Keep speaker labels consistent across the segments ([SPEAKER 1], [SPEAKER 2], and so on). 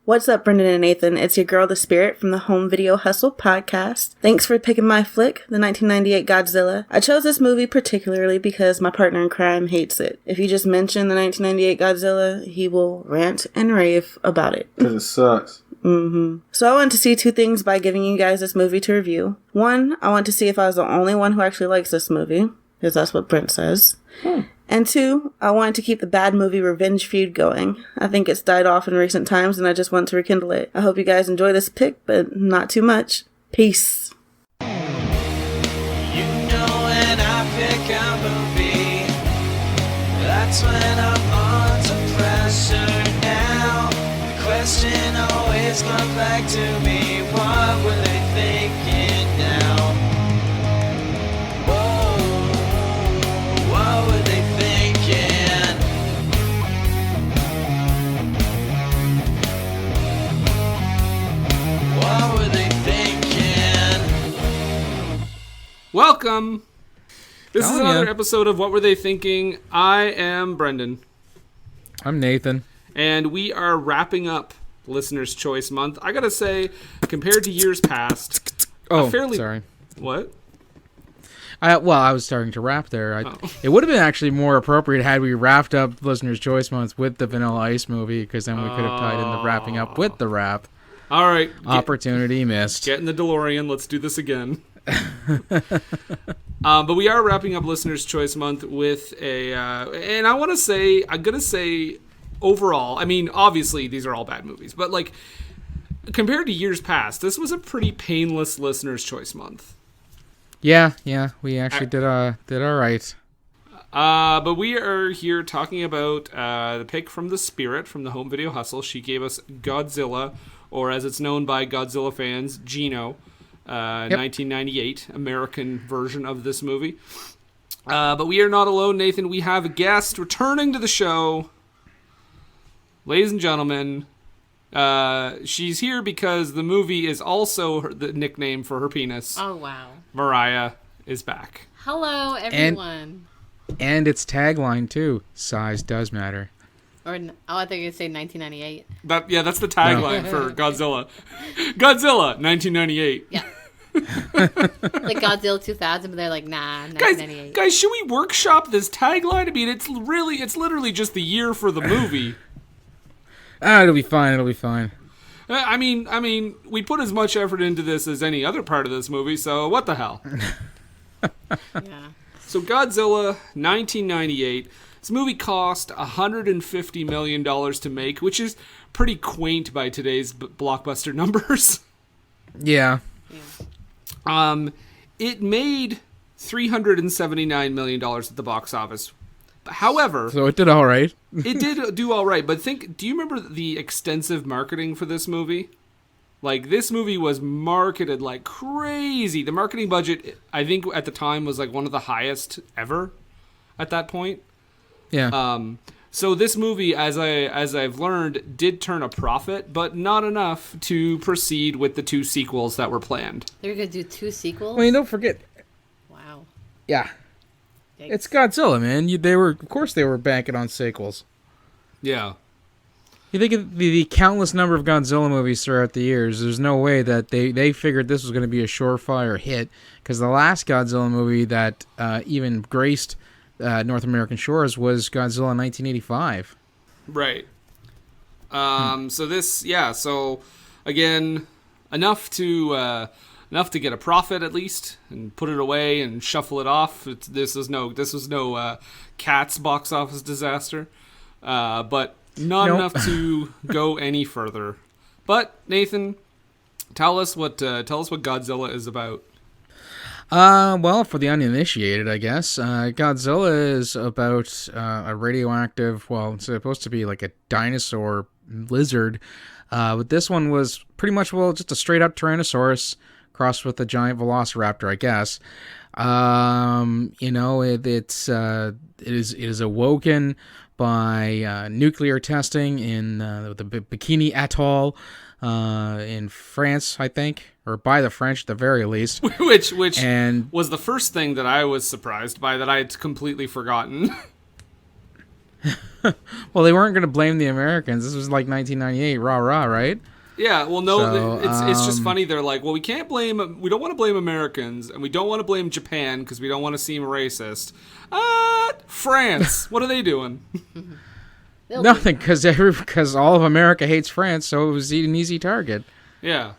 [SPEAKER 1] What's up, Brendan and Nathan? It's your girl, The Spirit, from the Home Video Hustle podcast. Thanks for picking my flick, the 1998 Godzilla. I chose this movie particularly because my partner in crime hates it. If you just mention the 1998 Godzilla, he will rant and rave about it.
[SPEAKER 2] Because it sucks.
[SPEAKER 1] So I wanted to see two things by giving you guys this movie to review. One, I want to see if I was the only one who actually likes this movie, because that's what Brent says. And two, I wanted to keep the bad movie revenge feud going. I think it's died off in recent times, and I just want to rekindle it. I hope you guys enjoy this pick, but not too much. Peace.
[SPEAKER 3] You know when I pick a movie, that's when I'm under pressure now. The question always comes back to me, what were they thinking now? Whoa, what were they thinking? What were they thinking?
[SPEAKER 4] Welcome! This is another episode of What Were They Thinking? I am Brendan.
[SPEAKER 5] I'm Nathan.
[SPEAKER 4] And we are wrapping up Listener's Choice Month. I gotta say, compared to years past...
[SPEAKER 5] sorry.
[SPEAKER 4] What?
[SPEAKER 5] I was starting to rap there. It would have been actually more appropriate had we wrapped up Listener's Choice Month with the Vanilla Ice movie, because then we could have tied in the wrapping up with the rap.
[SPEAKER 4] All right.
[SPEAKER 5] Opportunity missed.
[SPEAKER 4] Get in the DeLorean. Let's do this again. But we are wrapping up Listener's Choice Month with a... and I'm going to say... Overall, I mean, obviously these are all bad movies, but like compared to years past, this was a pretty painless Listener's Choice Month.
[SPEAKER 5] Yeah, we actually did all right.
[SPEAKER 4] But we are here talking about the pick from The Spirit from the Home Video Hustle. She gave us Godzilla, or as it's known by Godzilla fans, Gino, 1998 American version of this movie. But we are not alone, Nathan. We have a guest returning to the show. Ladies and gentlemen, she's here because the movie is also the nickname for her penis.
[SPEAKER 6] Oh, wow. Mariah
[SPEAKER 4] is back.
[SPEAKER 6] Hello, everyone.
[SPEAKER 5] And its tagline, too. Size does matter.
[SPEAKER 6] Or, I think you'd say 1998.
[SPEAKER 4] That's the tagline for Godzilla. Godzilla, 1998.
[SPEAKER 6] Yeah. Like Godzilla 2000, but they're like, nah, 1998.
[SPEAKER 4] Guys, should we workshop this tagline? I mean, it's literally just the year for the movie.
[SPEAKER 5] It'll be fine.
[SPEAKER 4] I mean, we put as much effort into this as any other part of this movie, so what the hell?
[SPEAKER 6] Yeah.
[SPEAKER 4] So Godzilla, 1998. This movie cost $150 million to make, which is pretty quaint by today's blockbuster numbers.
[SPEAKER 5] Yeah.
[SPEAKER 4] It made $379 million at the box office. However...
[SPEAKER 5] So it did all right.
[SPEAKER 4] It did do all right, but do you remember the extensive marketing for this movie? Like, this movie was marketed like crazy. The marketing budget, I think, at the time was like one of the highest ever at that point.
[SPEAKER 5] Yeah.
[SPEAKER 4] So this movie, as I've learned, did turn a profit, but not enough to proceed with the two sequels that were planned.
[SPEAKER 6] They're going to do two sequels?
[SPEAKER 5] I mean, don't forget...
[SPEAKER 6] Wow.
[SPEAKER 5] Yeah.
[SPEAKER 6] Yikes.
[SPEAKER 5] It's Godzilla, man. Of course they were banking on sequels.
[SPEAKER 4] Yeah.
[SPEAKER 5] You think of the countless number of Godzilla movies throughout the years, there's no way that they figured this was going to be a surefire hit, because the last Godzilla movie that even graced North American shores was Godzilla in 1985.
[SPEAKER 4] Right. So again, enough to get a profit at least, and put it away and shuffle it off. This was no Cats box office disaster, but not enough to go any further. But Nathan, tell us what Godzilla is about.
[SPEAKER 5] Well, for the uninitiated, I guess, Godzilla is about a radioactive. Well, it's supposed to be like a dinosaur lizard, but this one was pretty much just a straight up Tyrannosaurus crossed with a giant velociraptor, I guess. It is awoken by nuclear testing in the Bikini Atoll in France, I think, or by the French at the very least.
[SPEAKER 4] Which was the first thing that I was surprised by, that I had completely forgotten.
[SPEAKER 5] Well, they weren't going to blame the Americans. This was like 1998, rah rah, right?
[SPEAKER 4] Yeah, well, no,
[SPEAKER 5] So,
[SPEAKER 4] it's just funny. They're like, well, we don't want to blame Americans, and we don't want to blame Japan because we don't want to seem racist. France, what are they doing?
[SPEAKER 5] Nothing, because all of America hates France, so it was an easy target.
[SPEAKER 4] Yeah.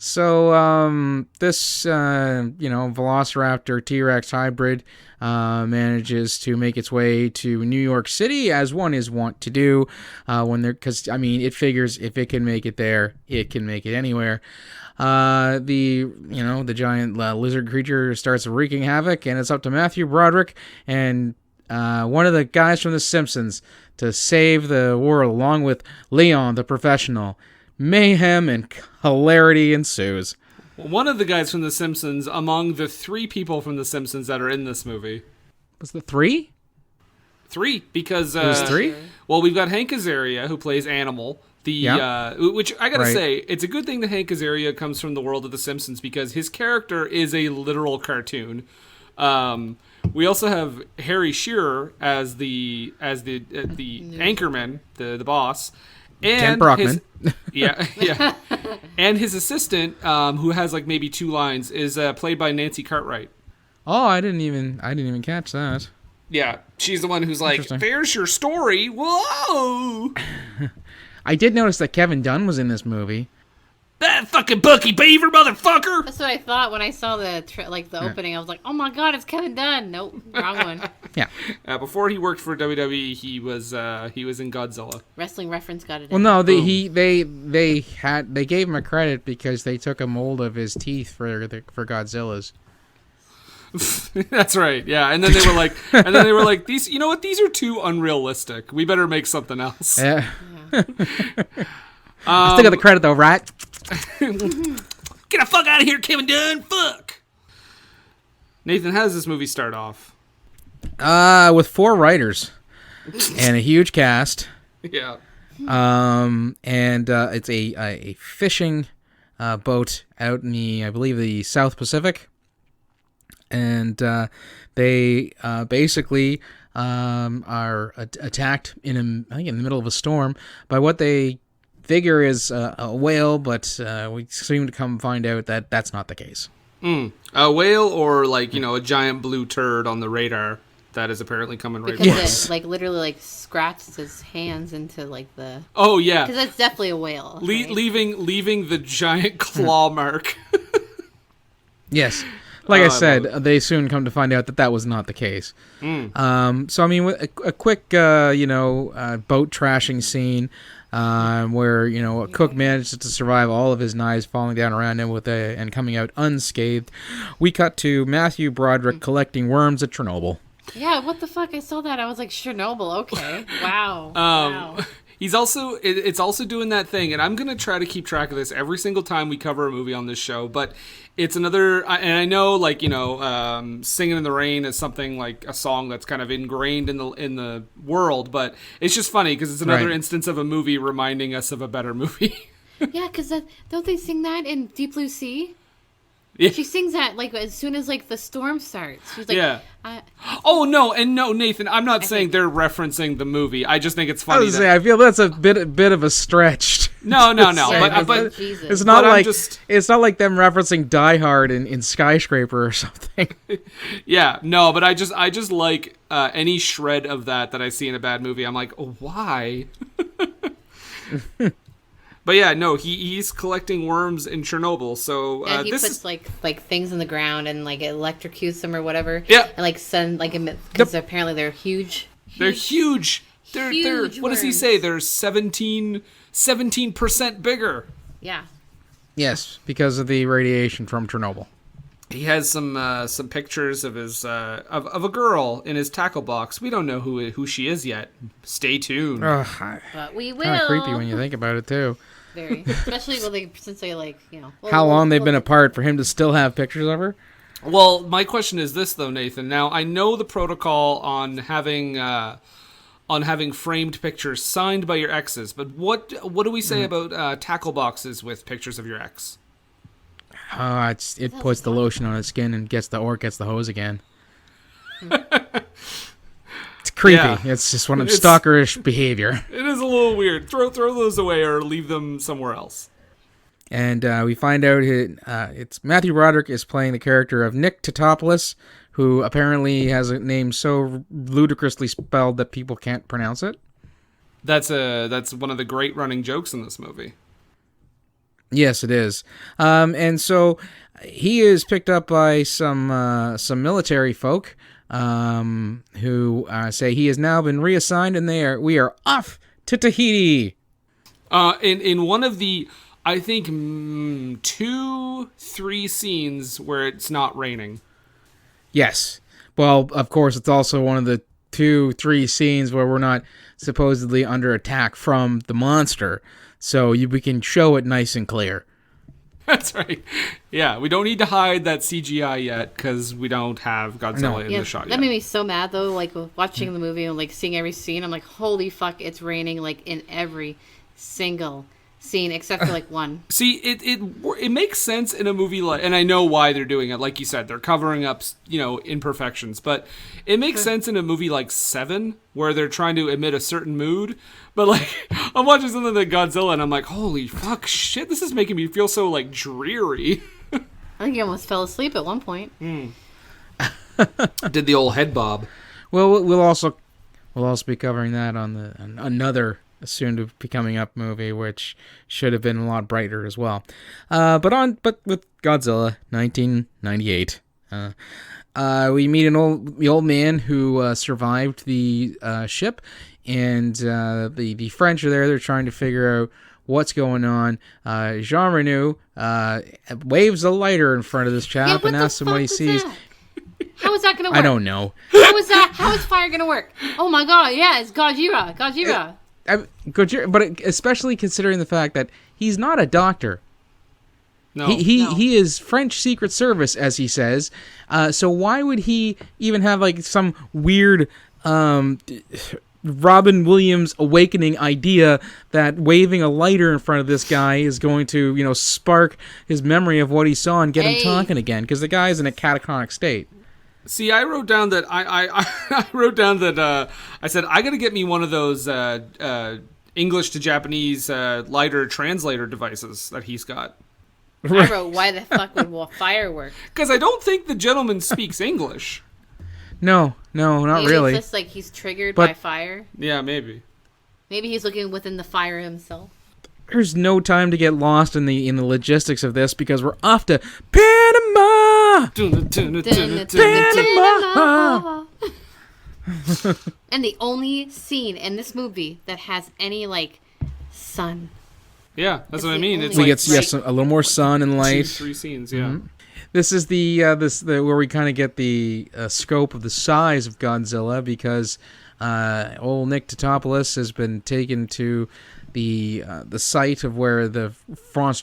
[SPEAKER 5] So this Velociraptor T-Rex hybrid manages to make its way to New York City, as one is wont to do because it figures if it can make it there, it can make it anywhere. The giant lizard creature starts wreaking havoc, and it's up to Matthew Broderick and one of the guys from The Simpsons to save the world, along with Leon the professional. Mayhem and hilarity ensues.
[SPEAKER 4] One of the guys from The Simpsons, among the 3 people from The Simpsons that are in this movie.
[SPEAKER 5] Was it 3?
[SPEAKER 4] 3, because...
[SPEAKER 5] it was 3?
[SPEAKER 4] Well, we've got Hank Azaria, who plays Animal. Which, I gotta say, it's a good thing that Hank Azaria comes from the world of The Simpsons, because his character is a literal cartoon. We also have Harry Shearer as the anchorman, the boss. And
[SPEAKER 5] Ken Brockman.
[SPEAKER 4] Yeah. And his assistant, who has like maybe 2 lines, is played by Nancy Cartwright.
[SPEAKER 5] Oh, I didn't even catch that.
[SPEAKER 4] Yeah, she's the one who's like, "There's your story." Whoa!
[SPEAKER 5] I did notice that Kevin Dunn was in this movie.
[SPEAKER 4] That fucking Bucky Beaver motherfucker!
[SPEAKER 6] That's what I thought when I saw the opening. I was like, oh my god, it's Kevin Dunn. Nope, wrong one.
[SPEAKER 5] Yeah.
[SPEAKER 4] Before he worked for WWE, he was in Godzilla.
[SPEAKER 6] Wrestling reference got it.
[SPEAKER 5] Well, no, they gave him a credit because they took a mold of his teeth for Godzilla's.
[SPEAKER 4] That's right. Yeah, and then they were like, these, you know what? These are too unrealistic. We better make something else.
[SPEAKER 5] Yeah. I still got the credit though, right?
[SPEAKER 4] Get the fuck out of here, Kevin Dunn. Fuck. Nathan, how does this movie start off?
[SPEAKER 5] With 4 writers and a huge cast.
[SPEAKER 4] Yeah.
[SPEAKER 5] It's a fishing boat out in I believe the South Pacific, and they basically are attacked in the middle of a storm by what they figure is a whale, but we seem to come find out that that's not the case.
[SPEAKER 4] A whale, or a giant blue turd on the radar that is apparently coming right
[SPEAKER 6] because
[SPEAKER 4] for us.
[SPEAKER 6] it literally scratched his hands into the.
[SPEAKER 4] Oh yeah,
[SPEAKER 6] because that's definitely a whale. Right?
[SPEAKER 4] Leaving the giant claw mark.
[SPEAKER 5] Yes. Like I said, they soon come to find out that was not the case. So, a quick, boat trashing scene where, a cook manages to survive all of his knives falling down around him and coming out unscathed. We cut to Matthew Broderick collecting worms at Chernobyl.
[SPEAKER 6] Yeah, what the fuck? I saw that. I was like, Chernobyl, okay. Wow. Wow.
[SPEAKER 4] It's also doing that thing, and I'm going to try to keep track of this every single time we cover a movie on this show, but it's another, and I know, Singing in the Rain is something like a song that's kind of ingrained in the world, but it's just funny because it's another instance of a movie reminding us of a better movie.
[SPEAKER 6] Yeah, because don't they sing that in Deep Blue Sea?
[SPEAKER 4] Yeah.
[SPEAKER 6] She sings that as soon as the storm starts. She's like,
[SPEAKER 4] yeah. No, Nathan, I'm not saying they're referencing the movie. I just think it's funny.
[SPEAKER 5] I feel that's a bit of a stretch.
[SPEAKER 4] No.
[SPEAKER 6] Yeah,
[SPEAKER 4] but
[SPEAKER 6] Jesus.
[SPEAKER 5] It's not it's not like them referencing Die Hard in Skyscraper or something.
[SPEAKER 4] Yeah, no, but I just like any shred of that I see in a bad movie. I'm like, oh, why? But yeah, no, he's collecting worms in Chernobyl. So
[SPEAKER 6] he puts like things in the ground and electrocutes them or whatever.
[SPEAKER 4] Yeah,
[SPEAKER 6] and send because apparently they're huge.
[SPEAKER 4] They're huge. They're
[SPEAKER 6] huge.
[SPEAKER 4] What does he say? They're 17% bigger.
[SPEAKER 6] Yeah.
[SPEAKER 5] Yes, because of the radiation from Chernobyl.
[SPEAKER 4] He has some pictures of his of a girl in his tackle box. We don't know who she is yet. Stay tuned.
[SPEAKER 6] But we will.
[SPEAKER 5] Kind of creepy when you think about it too.
[SPEAKER 6] Very, especially since they
[SPEAKER 5] how long they've been apart for him to still have pictures of her.
[SPEAKER 4] Well, my question is this though, Nathan. Now I know the protocol on having framed pictures signed by your exes, but what do we say about tackle boxes with pictures of your ex?
[SPEAKER 5] It puts the lotion on its skin and gets the hose again. It's creepy.
[SPEAKER 4] Yeah.
[SPEAKER 5] It's just one of stalkerish behavior.
[SPEAKER 4] It is a little weird. Throw those away or leave them somewhere else.
[SPEAKER 5] And we find out it's Matthew Broderick is playing the character of Nick Totopoulos, who apparently has a name so ludicrously spelled that people can't pronounce it.
[SPEAKER 4] That's one of the great running jokes in this movie.
[SPEAKER 5] Yes, it is. And so he is picked up by some military folk who say he has now been reassigned, and we are off to Tahiti.
[SPEAKER 4] In one of the, I think, 2-3 scenes where it's not raining.
[SPEAKER 5] Yes. Well, of course, it's also one of the 2-3 scenes where we're not supposedly under attack from the monster, so we can show it nice and clear.
[SPEAKER 4] That's right. Yeah, we don't need to hide that CGI yet because we don't have Godzilla in the shot yet.
[SPEAKER 6] That made me so mad though. Like watching the movie and like seeing every scene, I'm like, holy fuck, it's raining like in every single scene except for like one.
[SPEAKER 4] See, it makes sense in a movie like, and I know why they're doing it. Like you said, they're covering up, imperfections. But it makes sense in a movie like Seven, where they're trying to emit a certain mood. But like, I'm watching something like Godzilla, and I'm like, holy fuck, shit, this is making me feel so like dreary.
[SPEAKER 6] I think he almost fell asleep at one point.
[SPEAKER 4] Did the old head bob?
[SPEAKER 5] Well, we'll also be covering that on another soon to be coming up movie, which should have been a lot brighter as well. But with Godzilla 1998, we meet the old man who survived the ship, and the French are there. They're trying to figure out what's going on. Jean Reno waves a lighter in front of this chap and asks him what he sees.
[SPEAKER 6] How is that going to work?
[SPEAKER 5] I don't know.
[SPEAKER 6] How is that? How is fire going to work? Oh my god, yeah, it's Godzilla.
[SPEAKER 5] But especially considering the fact that he's not a doctor.
[SPEAKER 4] No.
[SPEAKER 5] He is French Secret Service, as he says. So why would he even have like some weird Robin Williams awakening idea that waving a lighter in front of this guy is going to, spark his memory of what he saw and get him talking again? Because the guy's in a catatonic state.
[SPEAKER 4] See, I wrote down that I wrote down that I said I gotta get me one of those English to Japanese lighter translator devices that he's got.
[SPEAKER 6] I wrote, why the fuck would fire work?
[SPEAKER 4] Because I don't think the gentleman speaks English.
[SPEAKER 5] No, not
[SPEAKER 6] maybe
[SPEAKER 5] really.
[SPEAKER 6] It's just like he's triggered by fire.
[SPEAKER 4] Yeah, maybe.
[SPEAKER 6] Maybe he's looking within the fire himself.
[SPEAKER 5] There's no time to get lost in the logistics of this because we're off to Panama. Panama.
[SPEAKER 6] And the only scene in this movie that has any like sun.
[SPEAKER 4] Yeah, that's what I mean. It's
[SPEAKER 5] we
[SPEAKER 4] like
[SPEAKER 5] get a little more sun and light.
[SPEAKER 4] 2-3 scenes, yeah. Mm-hmm.
[SPEAKER 5] This is the where we kind of get the scope of the size of Godzilla because old Nick Totopoulos has been taken to the site of where the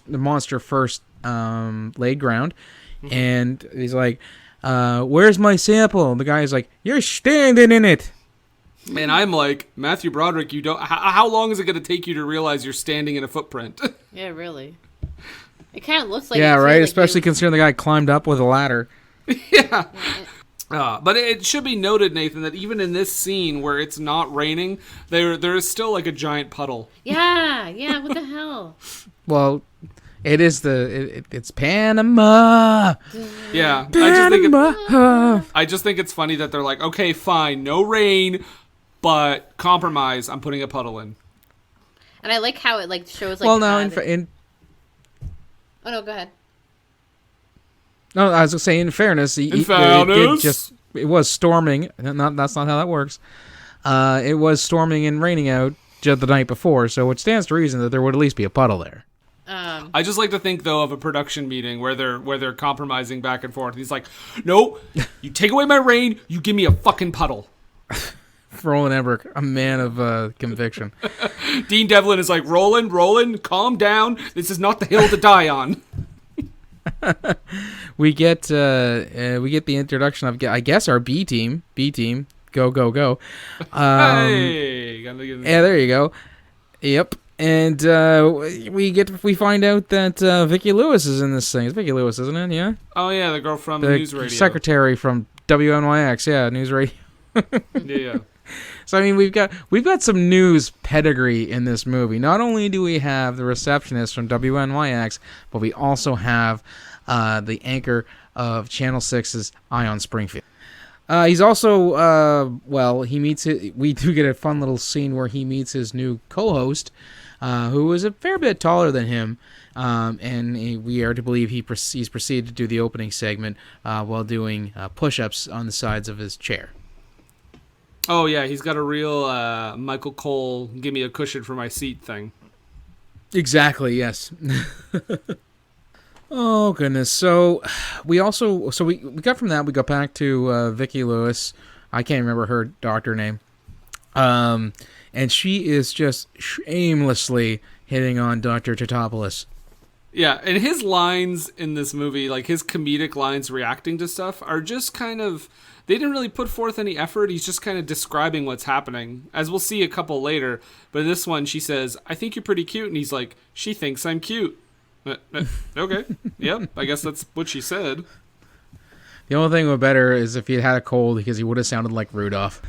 [SPEAKER 5] monster first laid ground, and he's like, "Where's my sample?" And the guy's like, "You're standing in it."
[SPEAKER 4] And I'm like, Matthew Broderick, you don't. How long is it going to take you to realize you're standing in a footprint?
[SPEAKER 6] Yeah, really. It kind of looks like
[SPEAKER 5] right.
[SPEAKER 6] Like
[SPEAKER 5] especially considering the guy climbed up with a ladder.
[SPEAKER 4] Yeah. But it should be noted, Nathan, that even in this scene where it's not raining, there is still like a giant puddle.
[SPEAKER 6] Yeah, what the hell?
[SPEAKER 5] Well, it is it's Panama.
[SPEAKER 4] Yeah,
[SPEAKER 5] Panama.
[SPEAKER 4] I just think it's funny that they're like, okay, fine, no rain, but compromise. I'm putting a puddle in.
[SPEAKER 6] And I like how it like shows like.
[SPEAKER 5] Well, no, in
[SPEAKER 6] oh no, go ahead.
[SPEAKER 5] No, I was going to say, in fairness, it was storming. That's not how that works. It was storming and raining out just the night before, so it stands to reason that there would at least be a puddle there.
[SPEAKER 4] I just like to think, though, of a production meeting where they're compromising back and forth. He's like, no, you take away my rain, you give me a fucking puddle.
[SPEAKER 5] Roland Emmerich, a man of conviction.
[SPEAKER 4] Dean Devlin is like, Roland, calm down. This is not the hill to die on.
[SPEAKER 5] We get the introduction of, I guess, our B team. Go.
[SPEAKER 4] Hey,
[SPEAKER 5] yeah, there you go. Yep. And we find out that Vicki Lewis is in this thing. It's Vicki Lewis, isn't it? Yeah.
[SPEAKER 4] Oh yeah, the girl from News Radio.
[SPEAKER 5] Secretary from WNYX. Yeah, News Radio.
[SPEAKER 4] Yeah.
[SPEAKER 5] So I mean, we've got some news pedigree in this movie. Not only do we have the receptionist from WNYX, but we also have the anchor of Channel 6's Eye on Springfield. He's also we do get a fun little scene where he meets his new co-host, who is a fair bit taller than him, and we are to believe he's proceeded to do the opening segment while doing push-ups on the sides of his chair.
[SPEAKER 4] Oh yeah, he's got a real Michael Cole "give me a cushion for my seat" thing.
[SPEAKER 5] Exactly. Yes. Oh goodness. So we got from that, we got back to Vicki Lewis. I can't remember her doctor name. And she is just shamelessly hitting on Dr. Totopoulos.
[SPEAKER 4] Yeah, and his lines in this movie, like his comedic lines reacting to stuff, are just kind of, they didn't really put forth any effort. He's just kind of describing what's happening, as we'll see a couple later. But in this one, she says, "I think you're pretty cute," and he's like, "She thinks I'm cute." Okay, yep, I guess that's what she said.
[SPEAKER 5] The only thing would better is if he had a cold, because he would have sounded like Rudolph.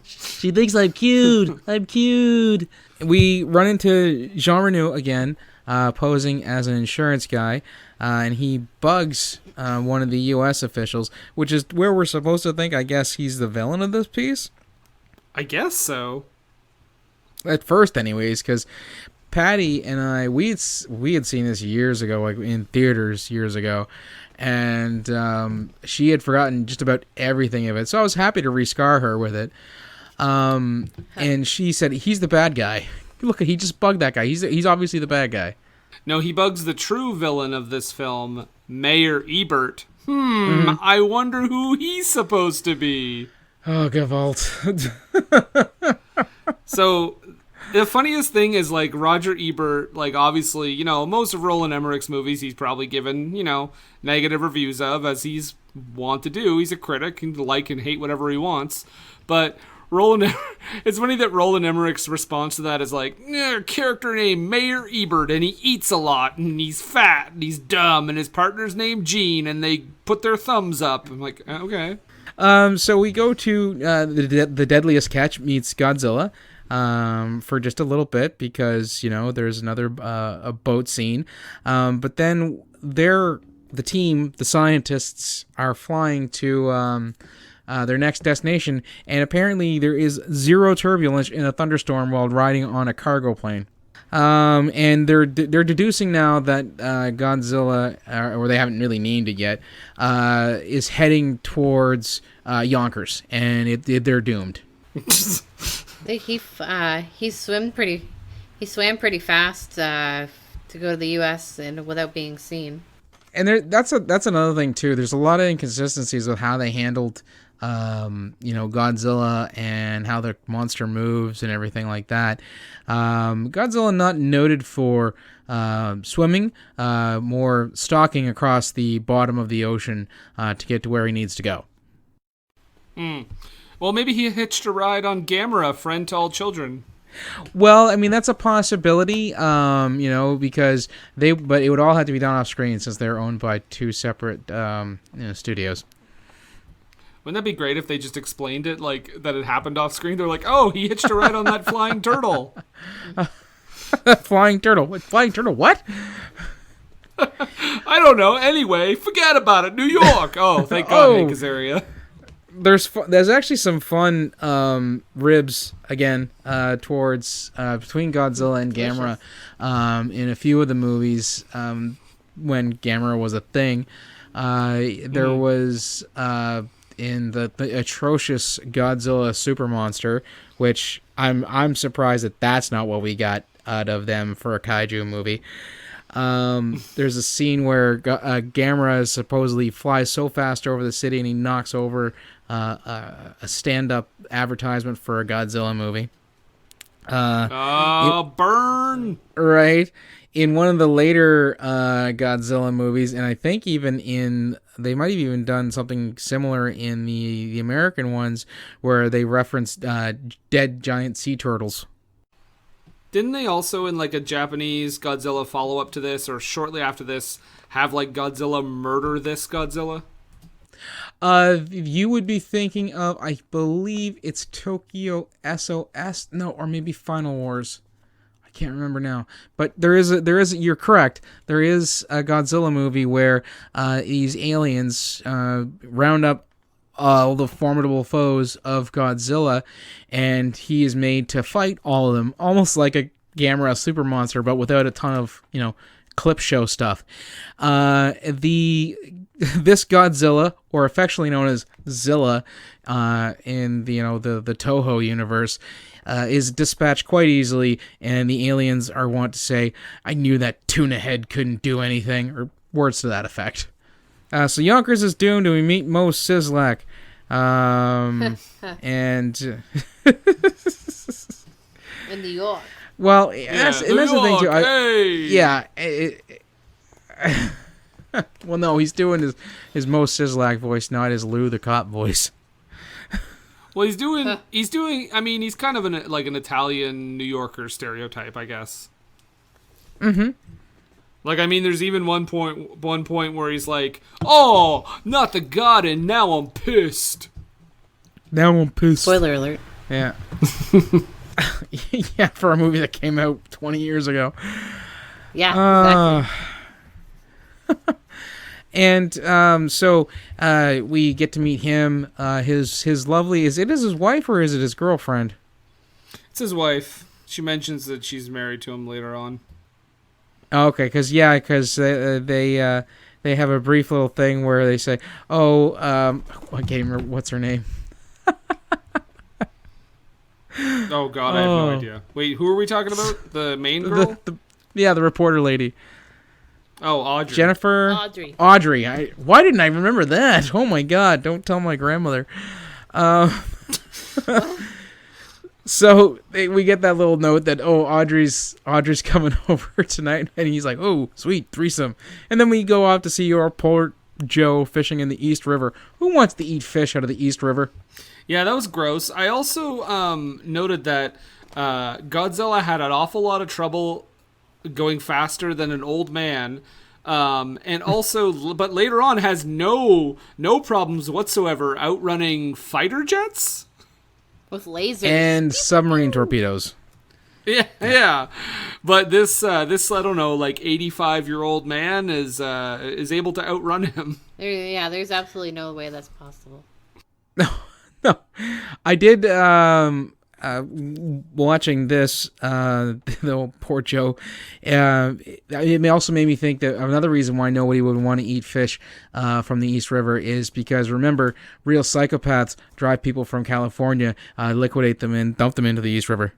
[SPEAKER 5] She thinks I'm cute. I'm cute. We run into Jean Reno again, posing as an insurance guy, and he bugs one of the U.S. officials, which is where we're supposed to think, I guess, he's the villain of this piece?
[SPEAKER 4] I guess so.
[SPEAKER 5] At first, anyways, because Patty and I, we had seen this years ago, like in theaters years ago, and she had forgotten just about everything of it, so I was happy to re-scar her with it. And she said, "He's the bad guy. Look, he just bugged that guy. He's obviously the bad guy."
[SPEAKER 4] No, he bugs the true villain of this film, Mayor Ebert. I wonder who he's supposed to be.
[SPEAKER 5] Oh, Gewalt.
[SPEAKER 4] So, the funniest thing is, like, Roger Ebert, like, obviously, you know, most of Roland Emmerich's movies he's probably given, you know, negative reviews of, as he's wont to do. He's a critic, and like and hate whatever he wants. But it's funny that Roland Emmerich's response to that is like, character named Mayor Ebert, and he eats a lot, and he's fat, and he's dumb, and his partner's named Gene, and they put their thumbs up. I'm like, okay.
[SPEAKER 5] So we go to the Deadliest Catch meets Godzilla for just a little bit, because, you know, there's another a boat scene. But then the team, the scientists, are flying to their next destination, and apparently there is zero turbulence in a thunderstorm while riding on a cargo plane. And they're deducing now that Godzilla, or they haven't really named it yet, is heading towards Yonkers, and they're doomed.
[SPEAKER 6] He swam pretty fast to go to the U.S. and without being seen.
[SPEAKER 5] And that's another thing too. There's a lot of inconsistencies with how they handled, Godzilla and how the monster moves and everything like that. Godzilla not noted for swimming, more stalking across the bottom of the ocean to get to where he needs to go.
[SPEAKER 4] Well, maybe he hitched a ride on Gamera, friend to all children.
[SPEAKER 5] Well, I mean, that's a possibility, because but it would all have to be done off screen since they're owned by two separate studios.
[SPEAKER 4] Wouldn't that be great if they just explained it, like, that it happened off screen? They're like, oh, he hitched a ride on that flying turtle.
[SPEAKER 5] Flying turtle? What? Flying turtle? What?
[SPEAKER 4] I don't know. Anyway, forget about it. New York. Oh, thank God, Hank Azaria.
[SPEAKER 5] There's actually some fun ribs again towards between Godzilla and Gamera in a few of the movies when Gamera was a thing. There was in the atrocious Godzilla super monster, which I'm surprised that's not what we got out of them for a kaiju movie. There's a scene where Gamera supposedly flies so fast over the city and he knocks over a stand-up advertisement for a Godzilla movie.
[SPEAKER 4] Burn!
[SPEAKER 5] Right. In one of the later Godzilla movies, and I think even they might have even done something similar in the American ones, where they referenced dead giant sea turtles.
[SPEAKER 4] Didn't they also, in like a Japanese Godzilla follow-up to this, or shortly after this, have like Godzilla murder this Godzilla?
[SPEAKER 5] You would be thinking of, I believe it's Tokyo SOS, no, or maybe Final Wars. I can't remember now. But there is, you're correct. There is a Godzilla movie where these aliens round up all the formidable foes of Godzilla, and he is made to fight all of them, almost like a Gamera super monster, but without a ton of, clip show stuff. This Godzilla, or affectionately known as Zilla, in the Toho universe, is dispatched quite easily, and the aliens are wont to say, "I knew that tuna head couldn't do anything," or words to that effect. So Yonkers is doomed, and we meet Mo Sizlak. And
[SPEAKER 6] in New York.
[SPEAKER 5] Well, that's the thing too. Well, no, he's doing his Mo Sizlak voice, not his Lou the cop voice.
[SPEAKER 4] Well, he's doing. I mean, he's kind of an Italian New Yorker stereotype, I guess. Mm-hmm. Like, I mean, there's even one point where he's like, "Oh, not the garden. Now I'm pissed."
[SPEAKER 6] Spoiler alert.
[SPEAKER 5] Yeah. Yeah, for a movie that came out 20 years ago.
[SPEAKER 6] Yeah, exactly.
[SPEAKER 5] And so we get to meet him. His lovely, is it his wife or is it his girlfriend?
[SPEAKER 4] It's his wife. She mentions that she's married to him later on.
[SPEAKER 5] Okay, because they have a brief little thing where they say, "Oh, I can't remember what's her name."
[SPEAKER 4] Oh God, I have no idea. Wait, who are we talking about? The main girl?
[SPEAKER 5] The reporter lady.
[SPEAKER 4] Oh, Audrey.
[SPEAKER 5] Jennifer. Audrey. Why didn't I remember that? Oh my God! Don't tell my grandmother. So we get that little note that Audrey's coming over tonight, and he's like, "Oh, sweet threesome," and then we go off to see your poor Joe fishing in the East River. Who wants to eat fish out of the East River?
[SPEAKER 4] Yeah, that was gross. I also noted that Godzilla had an awful lot of trouble going faster than an old man, and also, but later on has no problems whatsoever outrunning fighter jets.
[SPEAKER 6] With lasers.
[SPEAKER 5] And submarine torpedoes.
[SPEAKER 4] Yeah. But this I don't know, like 85-year-old man is able to outrun him.
[SPEAKER 6] There's absolutely no way that's possible.
[SPEAKER 5] No. I did watching this the poor Joe, it also made me think that another reason why nobody would want to eat fish from the East River is because, remember, real psychopaths drive people from California, liquidate them and dump them into the East River.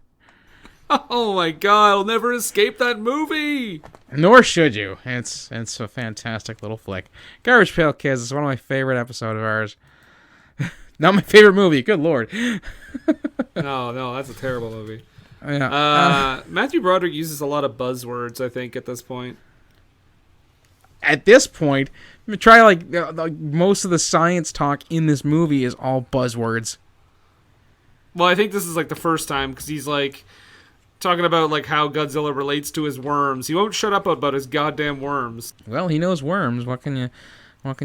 [SPEAKER 4] Oh my God, I'll never escape that movie.
[SPEAKER 5] Nor should you. It's a fantastic little flick. Garbage Pail Kids is one of my favorite episodes of ours. Not my favorite movie. Good Lord.
[SPEAKER 4] No, that's a terrible movie.
[SPEAKER 5] Yeah.
[SPEAKER 4] Matthew Broderick uses a lot of buzzwords, I think, at this point.
[SPEAKER 5] At this point, try most of the science talk in this movie is all buzzwords.
[SPEAKER 4] Well, I think this is like the first time because he's like talking about like how Godzilla relates to his worms. He won't shut up about his goddamn worms.
[SPEAKER 5] Well, he knows worms. What can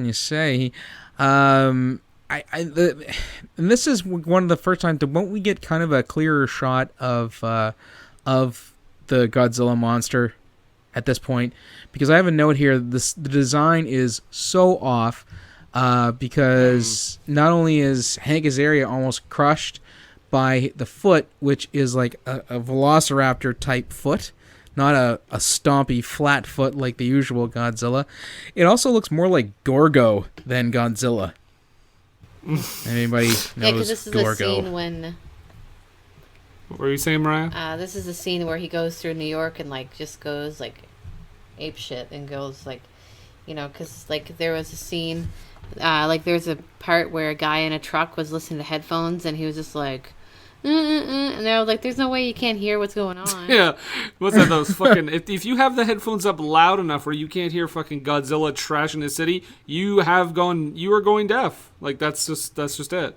[SPEAKER 5] you say? And this is one of the first times that won't we get kind of a clearer shot of the Godzilla monster at this point, because I have a note here. The design is so off because not only is Hank Azaria almost crushed by the foot, which is like a velociraptor type foot, not a stompy flat foot like the usual Godzilla. It also looks more like Gorgo than Godzilla. Anybody knows
[SPEAKER 6] because this is
[SPEAKER 5] Gorgo?
[SPEAKER 6] the scene when...
[SPEAKER 4] What were you saying, Mariah?
[SPEAKER 6] This is the scene where he goes through New York and just goes ape shit and goes because there was a scene, there's a part where a guy in a truck was listening to headphones and he was just like, and they were like, "There's no way you can't hear what's going on."
[SPEAKER 4] Yeah, what's that? Those fucking if you have the headphones up loud enough where you can't hear fucking Godzilla trashing the city, you are going deaf. That's just it.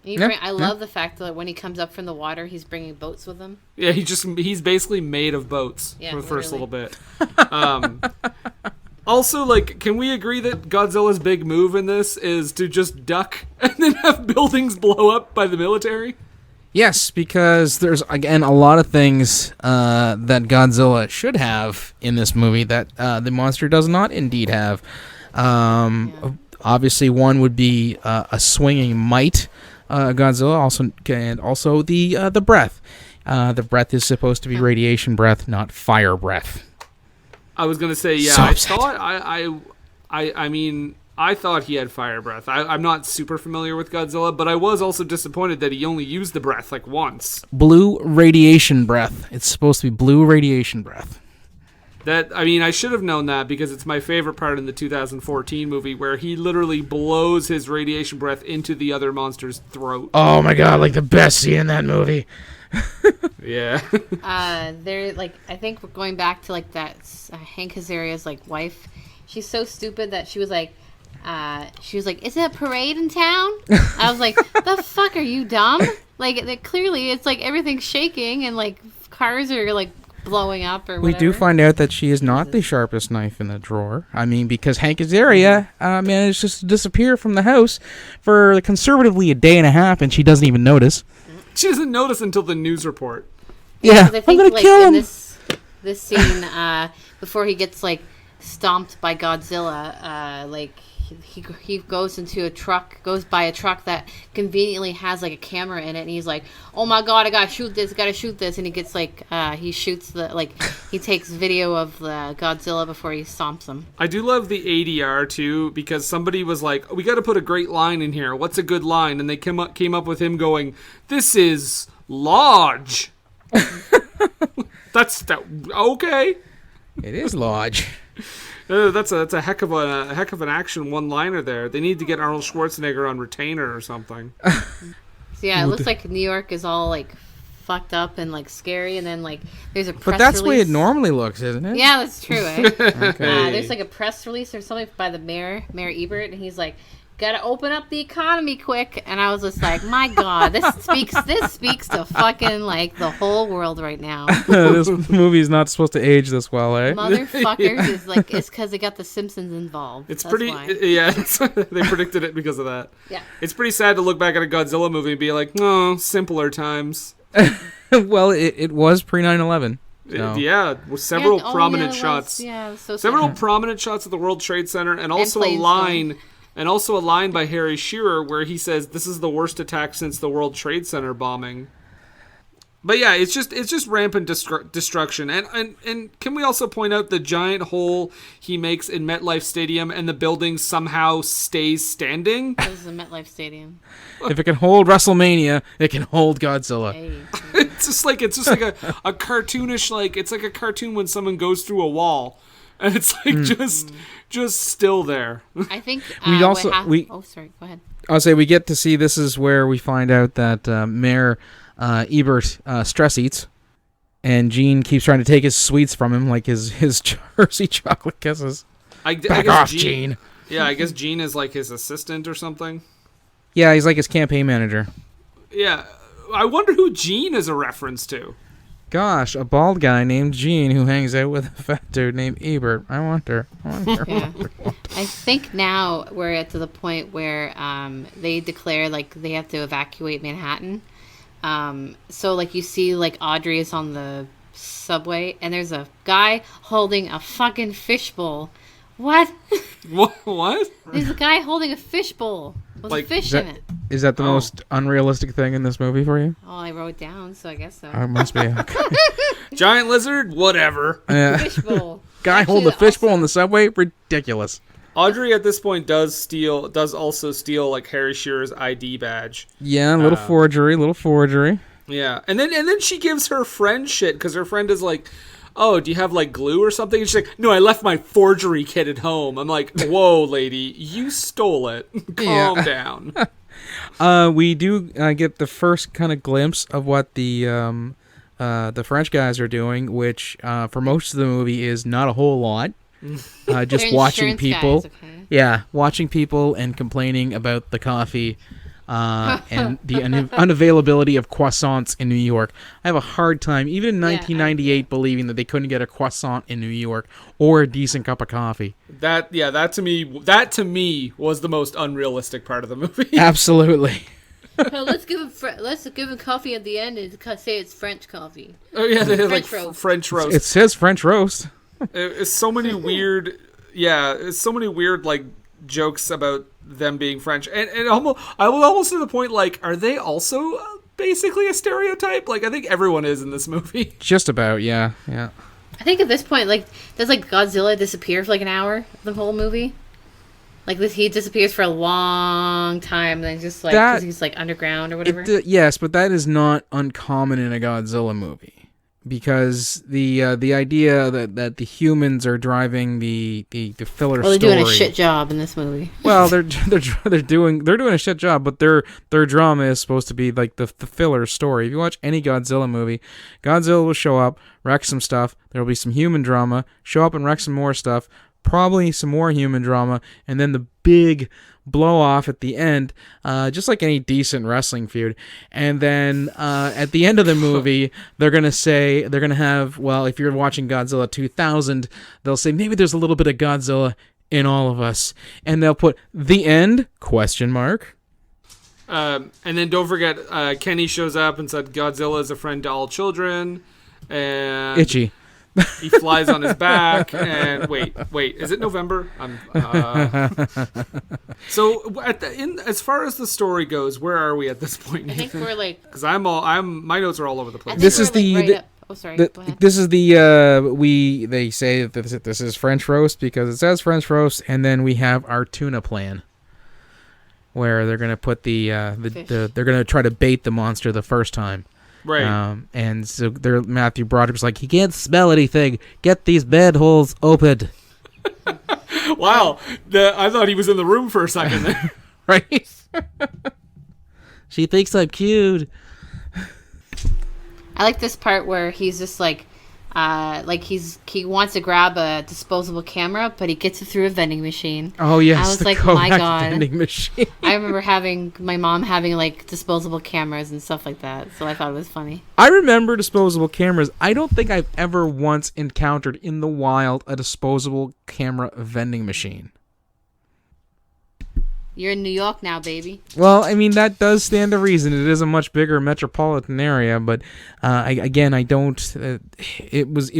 [SPEAKER 6] I love the fact that when he comes up from the water, he's bringing boats with him.
[SPEAKER 4] Yeah, he's basically made of boats for the first little bit. Also, like, can we agree that Godzilla's big move in this is to just duck and then have buildings blow up by the military?
[SPEAKER 5] Yes, because there's, again, a lot of things that Godzilla should have in this movie that the monster does not indeed have. Obviously, one would be a swinging might, Godzilla, and also the breath. The breath is supposed to be radiation breath, not fire breath.
[SPEAKER 4] I was gonna say, yeah. I thought he had fire breath. I'm not super familiar with Godzilla, but I was also disappointed that he only used the breath like once.
[SPEAKER 5] Blue radiation breath. It's supposed to be blue radiation breath.
[SPEAKER 4] I should have known that because it's my favorite part in the 2014 movie where he literally blows his radiation breath into the other monster's throat.
[SPEAKER 5] Oh my god, like the best scene in that movie.
[SPEAKER 4] Yeah.
[SPEAKER 6] They're like, I think we're going back to like that Hank Azaria's like wife. She's so stupid that she was like, is it a parade in town? I was like, the fuck, are you dumb? Like, clearly it's like everything's shaking and like cars are like blowing up or whatever.
[SPEAKER 5] We do find out that she is not the sharpest knife in the drawer. I mean, because Hank Azaria managed just to disappear from the house for conservatively a day and a half, and she doesn't even notice.
[SPEAKER 4] She doesn't notice until the news report.
[SPEAKER 5] Yeah,
[SPEAKER 6] I think,
[SPEAKER 5] I'm gonna kill him.
[SPEAKER 6] In this scene, before he gets like stomped by Godzilla, like he goes into a truck, goes by a truck that conveniently has like a camera in it, and he's like, "Oh my god, I gotta shoot this!" And he gets like, he shoots he takes video of the Godzilla before he stomps him.
[SPEAKER 4] I do love the ADR too because somebody was like, "We got to put a great line in here. What's a good line?" And they came up with him going, "This is large." That's okay.
[SPEAKER 5] It is large.
[SPEAKER 4] That's a heck of an action one-liner there. They need to get Arnold Schwarzenegger on retainer or something.
[SPEAKER 6] So yeah, it looks like New York is all like fucked up and like scary, and then like there's a press
[SPEAKER 5] But that's
[SPEAKER 6] release.
[SPEAKER 5] the way it normally looks, isn't it?
[SPEAKER 6] Yeah, that's true. Eh?
[SPEAKER 5] Okay.
[SPEAKER 6] There's like a press release or something by the Mayor Ebert, and he's like, "Gotta open up the economy quick," and I was just like, "My God, this speaks to fucking like the whole world right now."
[SPEAKER 5] This movie's not supposed to age this well, eh?
[SPEAKER 6] Motherfuckers is like, it's because they got the Simpsons involved.
[SPEAKER 4] It's
[SPEAKER 6] That's
[SPEAKER 4] pretty,
[SPEAKER 6] why.
[SPEAKER 4] yeah. They predicted it because of that.
[SPEAKER 6] Yeah.
[SPEAKER 4] It's pretty sad to look back at a Godzilla movie and be like, "Oh, simpler times."
[SPEAKER 5] Well, it was pre 9/11. So.
[SPEAKER 4] Yeah, with several prominent shots.
[SPEAKER 6] Several
[SPEAKER 4] prominent shots of the World Trade Center, and also a
[SPEAKER 6] planes
[SPEAKER 4] line. And also a line by Harry Shearer where he says, "This is the worst attack since the World Trade Center bombing." But yeah, it's just rampant destruction. And can we also point out the giant hole he makes in MetLife Stadium and the building somehow stays standing?
[SPEAKER 6] This is the MetLife Stadium.
[SPEAKER 5] If it can hold WrestleMania, it can hold Godzilla.
[SPEAKER 6] Hey.
[SPEAKER 4] It's just like a cartoonish, like it's like a cartoon when someone goes through a wall. And it's like just still there.
[SPEAKER 6] I think
[SPEAKER 5] oh,
[SPEAKER 6] sorry, go ahead.
[SPEAKER 5] I'll say we get to see, this is where we find out that Mayor Ebert stress eats, and Gene keeps trying to take his sweets from him, like his Jersey chocolate kisses. Back off, Gene.
[SPEAKER 4] Yeah, I guess Gene is like his assistant or something.
[SPEAKER 5] Yeah, he's like his campaign manager.
[SPEAKER 4] Yeah, I wonder who Gene is a reference to.
[SPEAKER 5] Gosh, a bald guy named Gene who hangs out with a fat dude named Ebert. I wonder.
[SPEAKER 6] Yeah. I think now we're at to the point where they declare like they have to evacuate Manhattan. So like you see like Audrey is on the subway and there's a guy holding a fucking fishbowl. What?
[SPEAKER 4] What?
[SPEAKER 6] There's a guy holding a fishbowl with a fish in it.
[SPEAKER 5] Is that the most unrealistic thing in this movie for you?
[SPEAKER 6] Oh, I wrote it down, so I guess so.
[SPEAKER 5] It must be. Okay.
[SPEAKER 4] Giant lizard? Whatever.
[SPEAKER 5] Yeah.
[SPEAKER 6] Fishbowl.
[SPEAKER 5] Guy hold the fishbowl in the subway? Ridiculous.
[SPEAKER 4] Audrey at this point does also steal like Harry Shearer's ID badge.
[SPEAKER 5] Yeah, little forgery.
[SPEAKER 4] Yeah, and then she gives her friend shit because her friend is like, "Oh, do you have like glue or something?" And she's like, "No, I left my forgery kit at home." I'm like, "Whoa, lady, you stole it. Calm down."
[SPEAKER 5] We do get the first kind of glimpse of what the French guys are doing, which for most of the movie is not a whole lot. Just watching people.
[SPEAKER 6] Guys, okay?
[SPEAKER 5] Yeah, watching people and complaining about the coffee and the unavailability of croissants in New York. I have a hard time, even in 1998, believing that they couldn't get a croissant in New York or a decent cup of coffee.
[SPEAKER 4] That to me was the most unrealistic part of the movie.
[SPEAKER 5] Absolutely.
[SPEAKER 6] No, let's give him coffee at the end and say it's French coffee.
[SPEAKER 4] Oh yeah, they had
[SPEAKER 6] French
[SPEAKER 4] like
[SPEAKER 6] roast.
[SPEAKER 4] French roast.
[SPEAKER 5] It says French roast.
[SPEAKER 4] It's so many weird, it's so many weird like jokes about them being French, and almost I was almost to the point like, are they also basically a stereotype? Like I think everyone is in this movie.
[SPEAKER 5] Just about, yeah.
[SPEAKER 6] I think at this point, like, does like Godzilla disappear for like an hour? The whole movie, like he disappears for a long time, and then just like because he's like underground or whatever.
[SPEAKER 5] Yes, but that is not uncommon in a Godzilla movie. Because the idea that the humans are driving the filler story.
[SPEAKER 6] Well, they're doing a shit job in this movie.
[SPEAKER 5] Well, they're doing a shit job, but their drama is supposed to be like the filler story. If you watch any Godzilla movie, Godzilla will show up, wreck some stuff. There will be some human drama, show up and wreck some more stuff, probably some more human drama, and then the big blow off at the end, just like any decent wrestling feud. And then at the end of the movie, they're gonna have, well, if you're watching Godzilla 2000, they'll say maybe there's a little bit of Godzilla in all of us, and they'll put the end ?
[SPEAKER 4] And then don't forget, Kenny shows up and said Godzilla is a friend to all children, and
[SPEAKER 5] Itchy.
[SPEAKER 4] He flies on his back, and wait, is it November? So as far as the story goes, where are we at this point?
[SPEAKER 6] I think we're like,
[SPEAKER 4] because my notes are all over the place.
[SPEAKER 5] This is
[SPEAKER 6] go ahead.
[SPEAKER 5] This is the they say that this is French roast because it says French roast, and then we have our tuna plan, where they're gonna put they're gonna try to bait the monster the first time.
[SPEAKER 4] Right.
[SPEAKER 5] And so Matthew Broderick's like, he can't smell anything. Get these manholes opened.
[SPEAKER 4] Wow. I thought he was in the room for a second there.
[SPEAKER 5] Right? She thinks I'm cute.
[SPEAKER 6] I like this part where he's just like he wants to grab a disposable camera, but he gets it through a vending machine.
[SPEAKER 5] Oh yes,
[SPEAKER 6] I was like, oh my god,
[SPEAKER 5] vending machine.
[SPEAKER 6] I remember my mom having like disposable cameras and stuff like that, so I thought it was funny.
[SPEAKER 5] I remember disposable cameras. I don't think I've ever once encountered in the wild a disposable camera vending machine.
[SPEAKER 6] You're in New York now, baby.
[SPEAKER 5] Well, I mean, that does stand to reason. It is a much bigger metropolitan area, but I don't. It was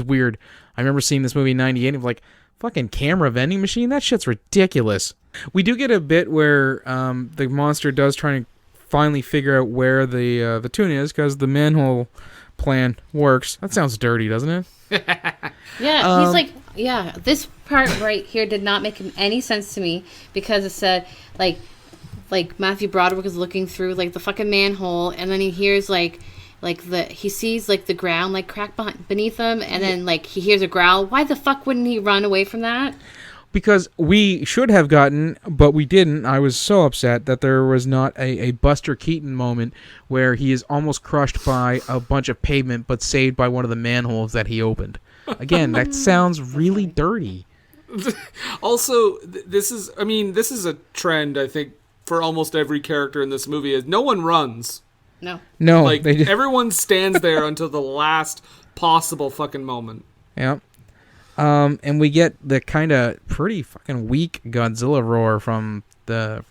[SPEAKER 5] weird. I remember seeing this movie in '98 and like, fucking camera vending machine. That shit's ridiculous. We do get a bit where the monster does try to finally figure out where the tuna is because the manhole plan works. That sounds dirty, doesn't it?
[SPEAKER 6] Yeah, he's like, yeah, this part right here did not make any sense to me because it said like Matthew Broderick is looking through like the fucking manhole, and then he hears he sees like the ground like crack beneath him, and then like he hears a growl. Why the fuck wouldn't he run away from that?
[SPEAKER 5] Because we should have gotten, but we didn't. I was so upset that there was not a Buster Keaton moment where he is almost crushed by a bunch of pavement, but saved by one of the manholes that he opened. Again, that sounds really dirty.
[SPEAKER 4] Also, this is a trend, I think, for almost every character in this movie. Is no one runs.
[SPEAKER 6] No.
[SPEAKER 4] Like, everyone stands there until the last possible fucking moment.
[SPEAKER 5] Yeah. And we get the kind of pretty fucking weak Godzilla roar from the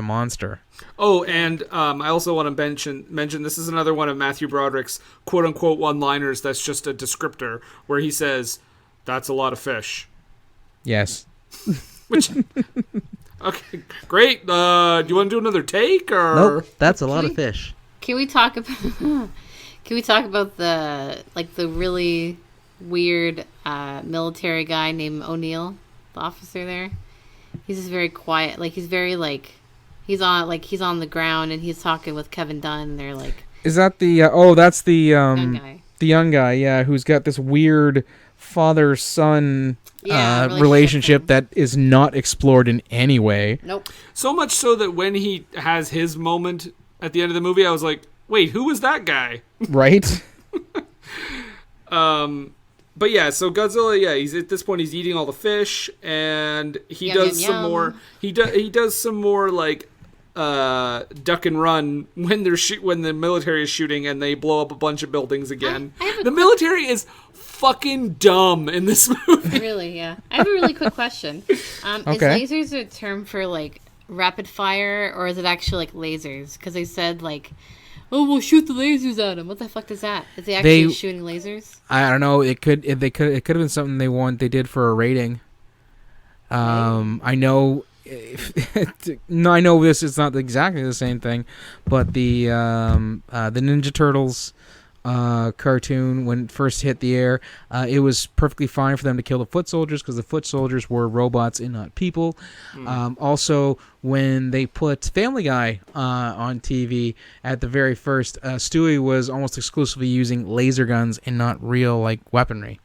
[SPEAKER 5] monster.
[SPEAKER 4] Oh, and I also want to mention this is another one of Matthew Broderick's quote unquote one-liners that's just a descriptor where he says, "That's a lot of fish."
[SPEAKER 5] Yes.
[SPEAKER 4] Which okay, great. Do you want to do another take or?
[SPEAKER 5] Nope, that's a lot of fish.
[SPEAKER 6] Can we talk about the really weird military guy named O'Neill, the officer there? He's just very quiet. Like he's very like he's on the ground and he's talking with Kevin Dunn. And they're like,
[SPEAKER 5] is that the that's the
[SPEAKER 6] young guy.
[SPEAKER 5] The young guy, yeah, who's got this weird father-son relationship that is not explored in any way.
[SPEAKER 6] Nope.
[SPEAKER 4] So much so that when he has his moment at the end of the movie, I was like, wait, who was that guy?
[SPEAKER 5] Right?
[SPEAKER 4] But yeah, so Godzilla, yeah, he's at this point he's eating all the fish, and he does some more. He does some more like duck and run when when the military is shooting and they blow up a bunch of buildings again. The military is fucking dumb in this movie.
[SPEAKER 6] Really, yeah. I have a really quick question.
[SPEAKER 5] Okay.
[SPEAKER 6] Is lasers a term for like rapid fire, or is it actually like lasers? Because they said like, oh, we'll shoot the lasers at them. What the fuck is that? Is they actually shooting lasers?
[SPEAKER 5] I don't know. It could have been something they did for a rating. I know. No, I know this is not exactly the same thing, but the Ninja Turtles cartoon, when it first hit the air, it was perfectly fine for them to kill the foot soldiers because the foot soldiers were robots and not people. Also, when they put Family Guy on TV at the very first, Stewie was almost exclusively using laser guns and not real like weaponry.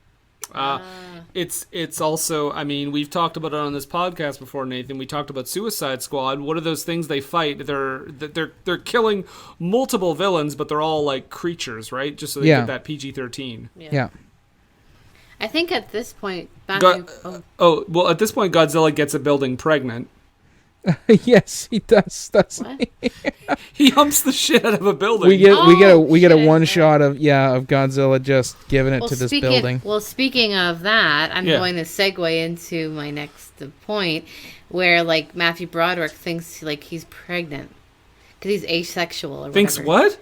[SPEAKER 4] It's also, I mean, we've talked about it on this podcast before, Nathan. We talked about Suicide Squad. What are those things they fight? They're killing multiple villains, but they're all like creatures, right? Just so they get that PG-13.
[SPEAKER 5] Yeah.
[SPEAKER 6] I think at this point,
[SPEAKER 4] at this point, Godzilla gets a building pregnant.
[SPEAKER 5] Yes, he does.
[SPEAKER 4] He humps the shit out of a building.
[SPEAKER 5] We get a one shot of Godzilla just giving it to this building.
[SPEAKER 6] Well, speaking of that, I'm going to segue into my next point, where like Matthew Broderick thinks like he's pregnant because he's asexual. Or whatever.
[SPEAKER 4] Thinks what?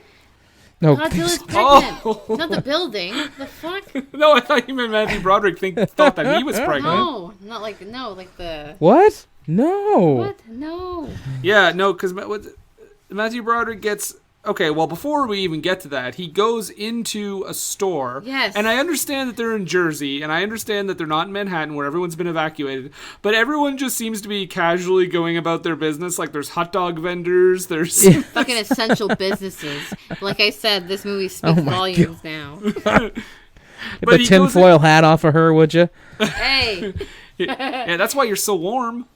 [SPEAKER 5] No,
[SPEAKER 6] Godzilla's pregnant. Not the building. The fuck?
[SPEAKER 4] No, I thought you meant Matthew Broderick thought that he was pregnant.
[SPEAKER 6] No, not like like the
[SPEAKER 5] what? No.
[SPEAKER 6] What? No.
[SPEAKER 4] Yeah, no, because Matthew Broderick gets... Okay, well, before we even get to that, he goes into a store.
[SPEAKER 6] Yes.
[SPEAKER 4] And I understand that they're in Jersey, and I understand that they're not in Manhattan where everyone's been evacuated, but everyone just seems to be casually going about their business. Like, there's hot dog vendors, there's...
[SPEAKER 6] Fucking essential businesses. Like I said, this movie speaks volumes now.
[SPEAKER 5] Get the tinfoil hat off of her, would you?
[SPEAKER 6] Hey!
[SPEAKER 4] Yeah, that's why you're so warm.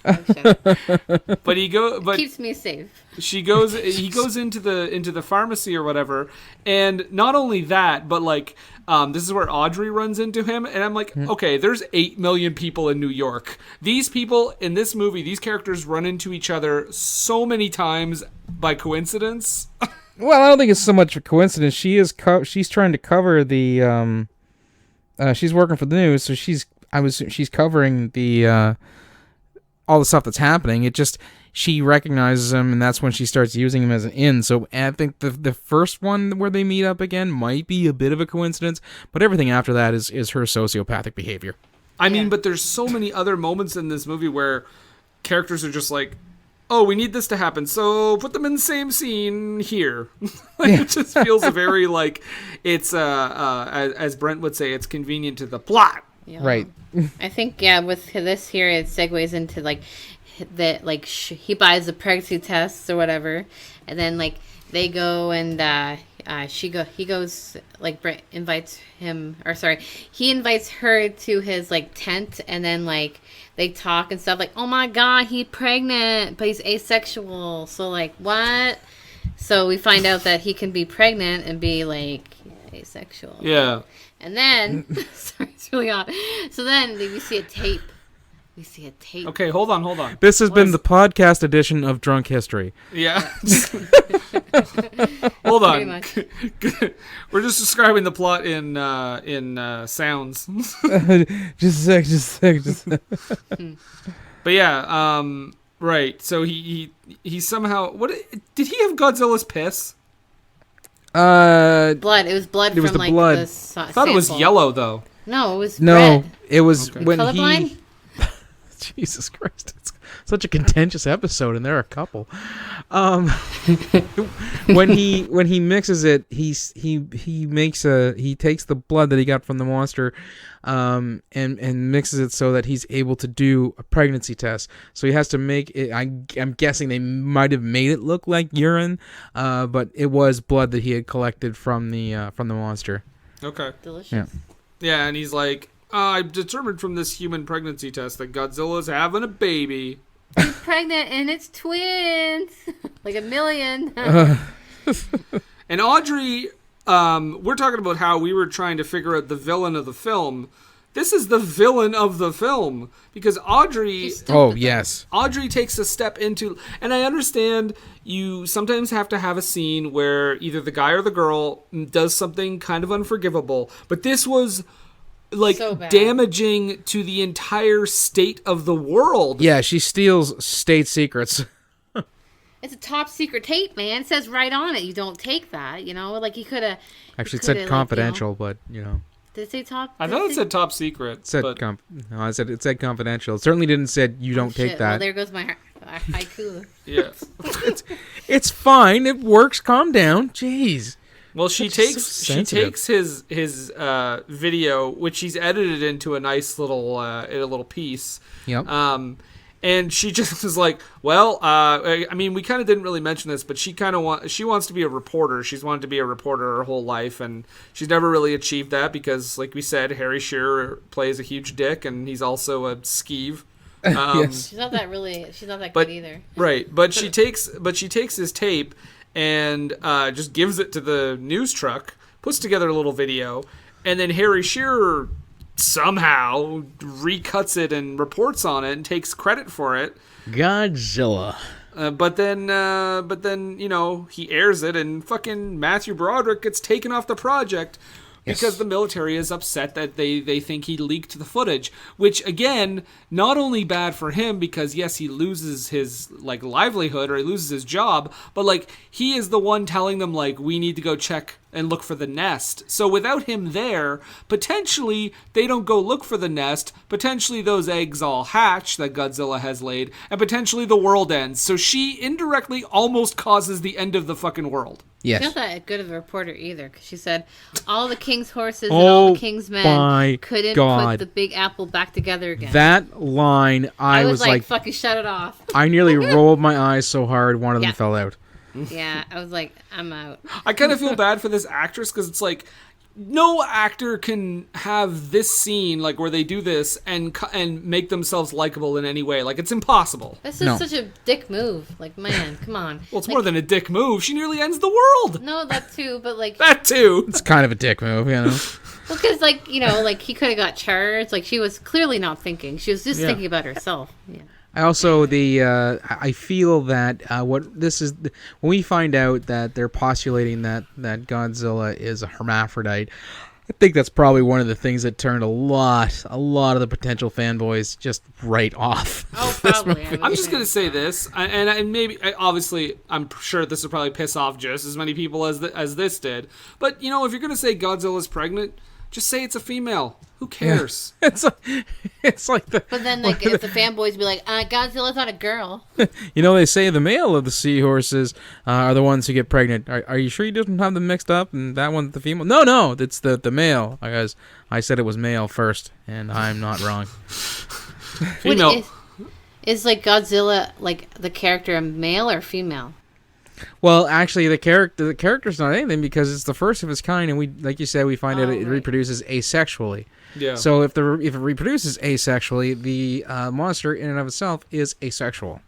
[SPEAKER 4] But
[SPEAKER 6] keeps me safe.
[SPEAKER 4] He goes into the pharmacy or whatever, and not only that, but like this is where Audrey runs into him, and I'm like, okay, there's 8 million people in New York. These people in this movie, these characters run into each other so many times by coincidence.
[SPEAKER 5] Well, I don't think it's so much a coincidence. She's trying to cover the she's working for the news, so she's covering the all the stuff that's happening. It just, she recognizes him, and that's when she starts using him as an in. So I think the first one where they meet up again might be a bit of a coincidence, but everything after that is her sociopathic behavior.
[SPEAKER 4] I mean, but there's so many other moments in this movie where characters are just like, oh, we need this to happen, so put them in the same scene here. It just feels very like it's as Brent would say, it's convenient to the plot.
[SPEAKER 6] Yeah.
[SPEAKER 5] Right.
[SPEAKER 6] I think with this here, it segues into like that, like he buys the pregnancy tests or whatever, and then like they go and he goes like Brent invites him, or sorry, he invites her to his like tent, and then like they talk and stuff like, oh my god, he's pregnant, but he's asexual, so like what? So we find out that he can be pregnant and be like asexual.
[SPEAKER 4] Yeah.
[SPEAKER 6] And then, sorry, it's really hot. So then we see a tape.
[SPEAKER 4] Okay, hold on.
[SPEAKER 5] This has been the podcast edition of Drunk History.
[SPEAKER 4] Yeah. Hold on.
[SPEAKER 6] Pretty much.
[SPEAKER 4] We're just describing the plot in sounds.
[SPEAKER 5] Just a sec.
[SPEAKER 4] But yeah, right. So he somehow, what did he have Godzilla's piss?
[SPEAKER 6] Blood. It was blood from
[SPEAKER 5] the
[SPEAKER 6] like
[SPEAKER 5] blood.
[SPEAKER 6] the
[SPEAKER 4] I thought it was yellow though.
[SPEAKER 6] No, it was red.
[SPEAKER 5] It was when
[SPEAKER 6] Colorblind?
[SPEAKER 5] he. Jesus Christ! It's such a contentious episode, and there are a couple. When he mixes it, he takes the blood that he got from the monster, and mixes it so that he's able to do a pregnancy test. So he has to make it. I'm guessing they might have made it look like urine, but it was blood that he had collected from the monster.
[SPEAKER 4] Okay.
[SPEAKER 6] Delicious.
[SPEAKER 4] Yeah, and he's like, I've determined from this human pregnancy test that Godzilla's having a baby.
[SPEAKER 6] He's pregnant and it's twins. Like 1 million.
[SPEAKER 4] And Audrey, we're talking about how we were trying to figure out the villain of the film. this is the villain of the film because Audrey
[SPEAKER 5] Yes.
[SPEAKER 4] Audrey takes a step into, and I understand you sometimes have to have a scene where either the guy or the girl does something kind of unforgivable, but this was like
[SPEAKER 6] So bad.
[SPEAKER 4] damaging to the entire state of the world.
[SPEAKER 5] Yeah, she steals state secrets.
[SPEAKER 6] It's a top secret tape, man. It says right on it. You don't take that, you know? Like, he could have...
[SPEAKER 5] Actually, it said confidential, but, you know.
[SPEAKER 6] Did it say top?
[SPEAKER 4] I thought it said top secret.
[SPEAKER 5] It said
[SPEAKER 4] but...
[SPEAKER 5] no, it said confidential. It certainly didn't say you don't take
[SPEAKER 6] Shit.
[SPEAKER 5] that.
[SPEAKER 6] Well, there goes my haiku.
[SPEAKER 4] Yeah.
[SPEAKER 5] It's fine. It works. Calm down. Jeez.
[SPEAKER 4] Well, she
[SPEAKER 5] That's so
[SPEAKER 4] takes
[SPEAKER 5] sensitive.
[SPEAKER 4] his video, which she's edited into a nice little piece.
[SPEAKER 5] Yep.
[SPEAKER 4] And she just was like, well, I mean, we kind of didn't really mention this, but she wants to be a reporter. She's wanted to be a reporter her whole life, and she's never really achieved that because, like we said, Harry Shearer plays a huge dick, and he's also a skeeve.
[SPEAKER 5] Yes.
[SPEAKER 6] She's not that good either.
[SPEAKER 4] Right, but she takes his tape and just gives it to the news truck, puts together a little video, and then Harry Shearer somehow recuts it and reports on it and takes credit for it.
[SPEAKER 5] Godzilla.
[SPEAKER 4] But then you know, he airs it and fucking Matthew Broderick gets taken off the project because the military is upset that they think he leaked the footage, which again, not only bad for him because yes, he loses his like livelihood or he loses his job, but like he is the one telling them like we need to go check and look for the nest. So without him there, potentially they don't go look for the nest, potentially those eggs all hatch that Godzilla has laid, and potentially the world ends. So she indirectly almost causes the end of the fucking world.
[SPEAKER 5] Yes.
[SPEAKER 6] She's not that good of a reporter either, because she said all the king's horses and all the king's men couldn't put the Big Apple back together again.
[SPEAKER 5] That line, I was like,
[SPEAKER 6] fucking shut it off.
[SPEAKER 5] I nearly rolled my eyes so hard one of them fell out.
[SPEAKER 6] Yeah, I was like, I'm out.
[SPEAKER 4] I kind of feel bad for this actress because it's like no actor can have this scene like where they do this and make themselves likable in any way. Like it's impossible.
[SPEAKER 6] This is such a dick move. Like, man, come on.
[SPEAKER 4] Well, it's more than a dick move. She nearly ends the world.
[SPEAKER 6] No, that too, but like
[SPEAKER 4] that too.
[SPEAKER 5] It's kind of a dick move, you know.
[SPEAKER 6] Well, because like you know, like he could have got charged. Like she was clearly not thinking. She was just thinking about herself. Yeah.
[SPEAKER 5] I also I feel that what this is when we find out that they're postulating that Godzilla is a hermaphrodite, I think that's probably one of the things that turned a lot of the potential fanboys just right off.
[SPEAKER 6] Oh, probably.
[SPEAKER 4] I'm just gonna say this, and maybe obviously I'm sure this will probably piss off just as many people as this did. But you know, if you're gonna say Godzilla's pregnant, just say it's a female. Who cares?
[SPEAKER 5] Yeah. It's like the.
[SPEAKER 6] But then, like, if the fanboys be like, Godzilla's not a girl.
[SPEAKER 5] You know, they say the male of the seahorses are the ones who get pregnant. Are you sure you didn't have them mixed up and that one's the female? No, it's the male. Because I said it was male first, and I'm not wrong.
[SPEAKER 4] Female.
[SPEAKER 6] Is like Godzilla like the character a male or female?
[SPEAKER 5] Well, actually, the character's not anything because it's the first of its kind, and we, like you said, we find out it reproduces asexually. Yeah. So if it reproduces asexually, the monster in and of itself is asexual.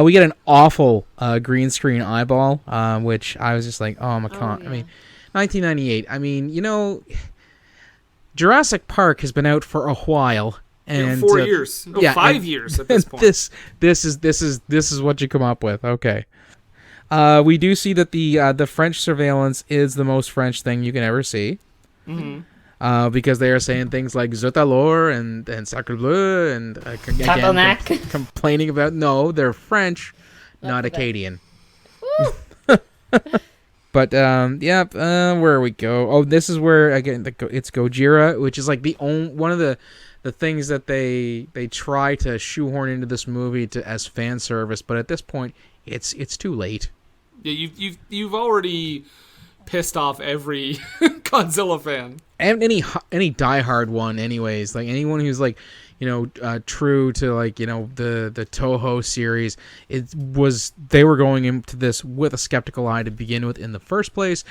[SPEAKER 5] We get an awful green screen eyeball, which I was just like, oh my god. Yeah. I mean, 1998. I mean, you know, Jurassic Park has been out for a while. And
[SPEAKER 4] 4 years. 5 years at this point.
[SPEAKER 5] This is what you come up with. Okay. We do see that the French surveillance is the most French thing you can ever see. Mm-hmm. Because they are saying things like "Zut alors" and "Sacre bleu" and again complaining about they're French, not Acadian. But where we go? Oh, this is where again it's Gojira, which is like one of the things that they try to shoehorn into this movie as fan service, but at this point it's too late.
[SPEAKER 4] Yeah, you've already pissed off every Godzilla fan. And
[SPEAKER 5] any diehard one, anyways. Like anyone who's like, true to like the Toho series. They were going into this with a skeptical eye to begin with in the first place,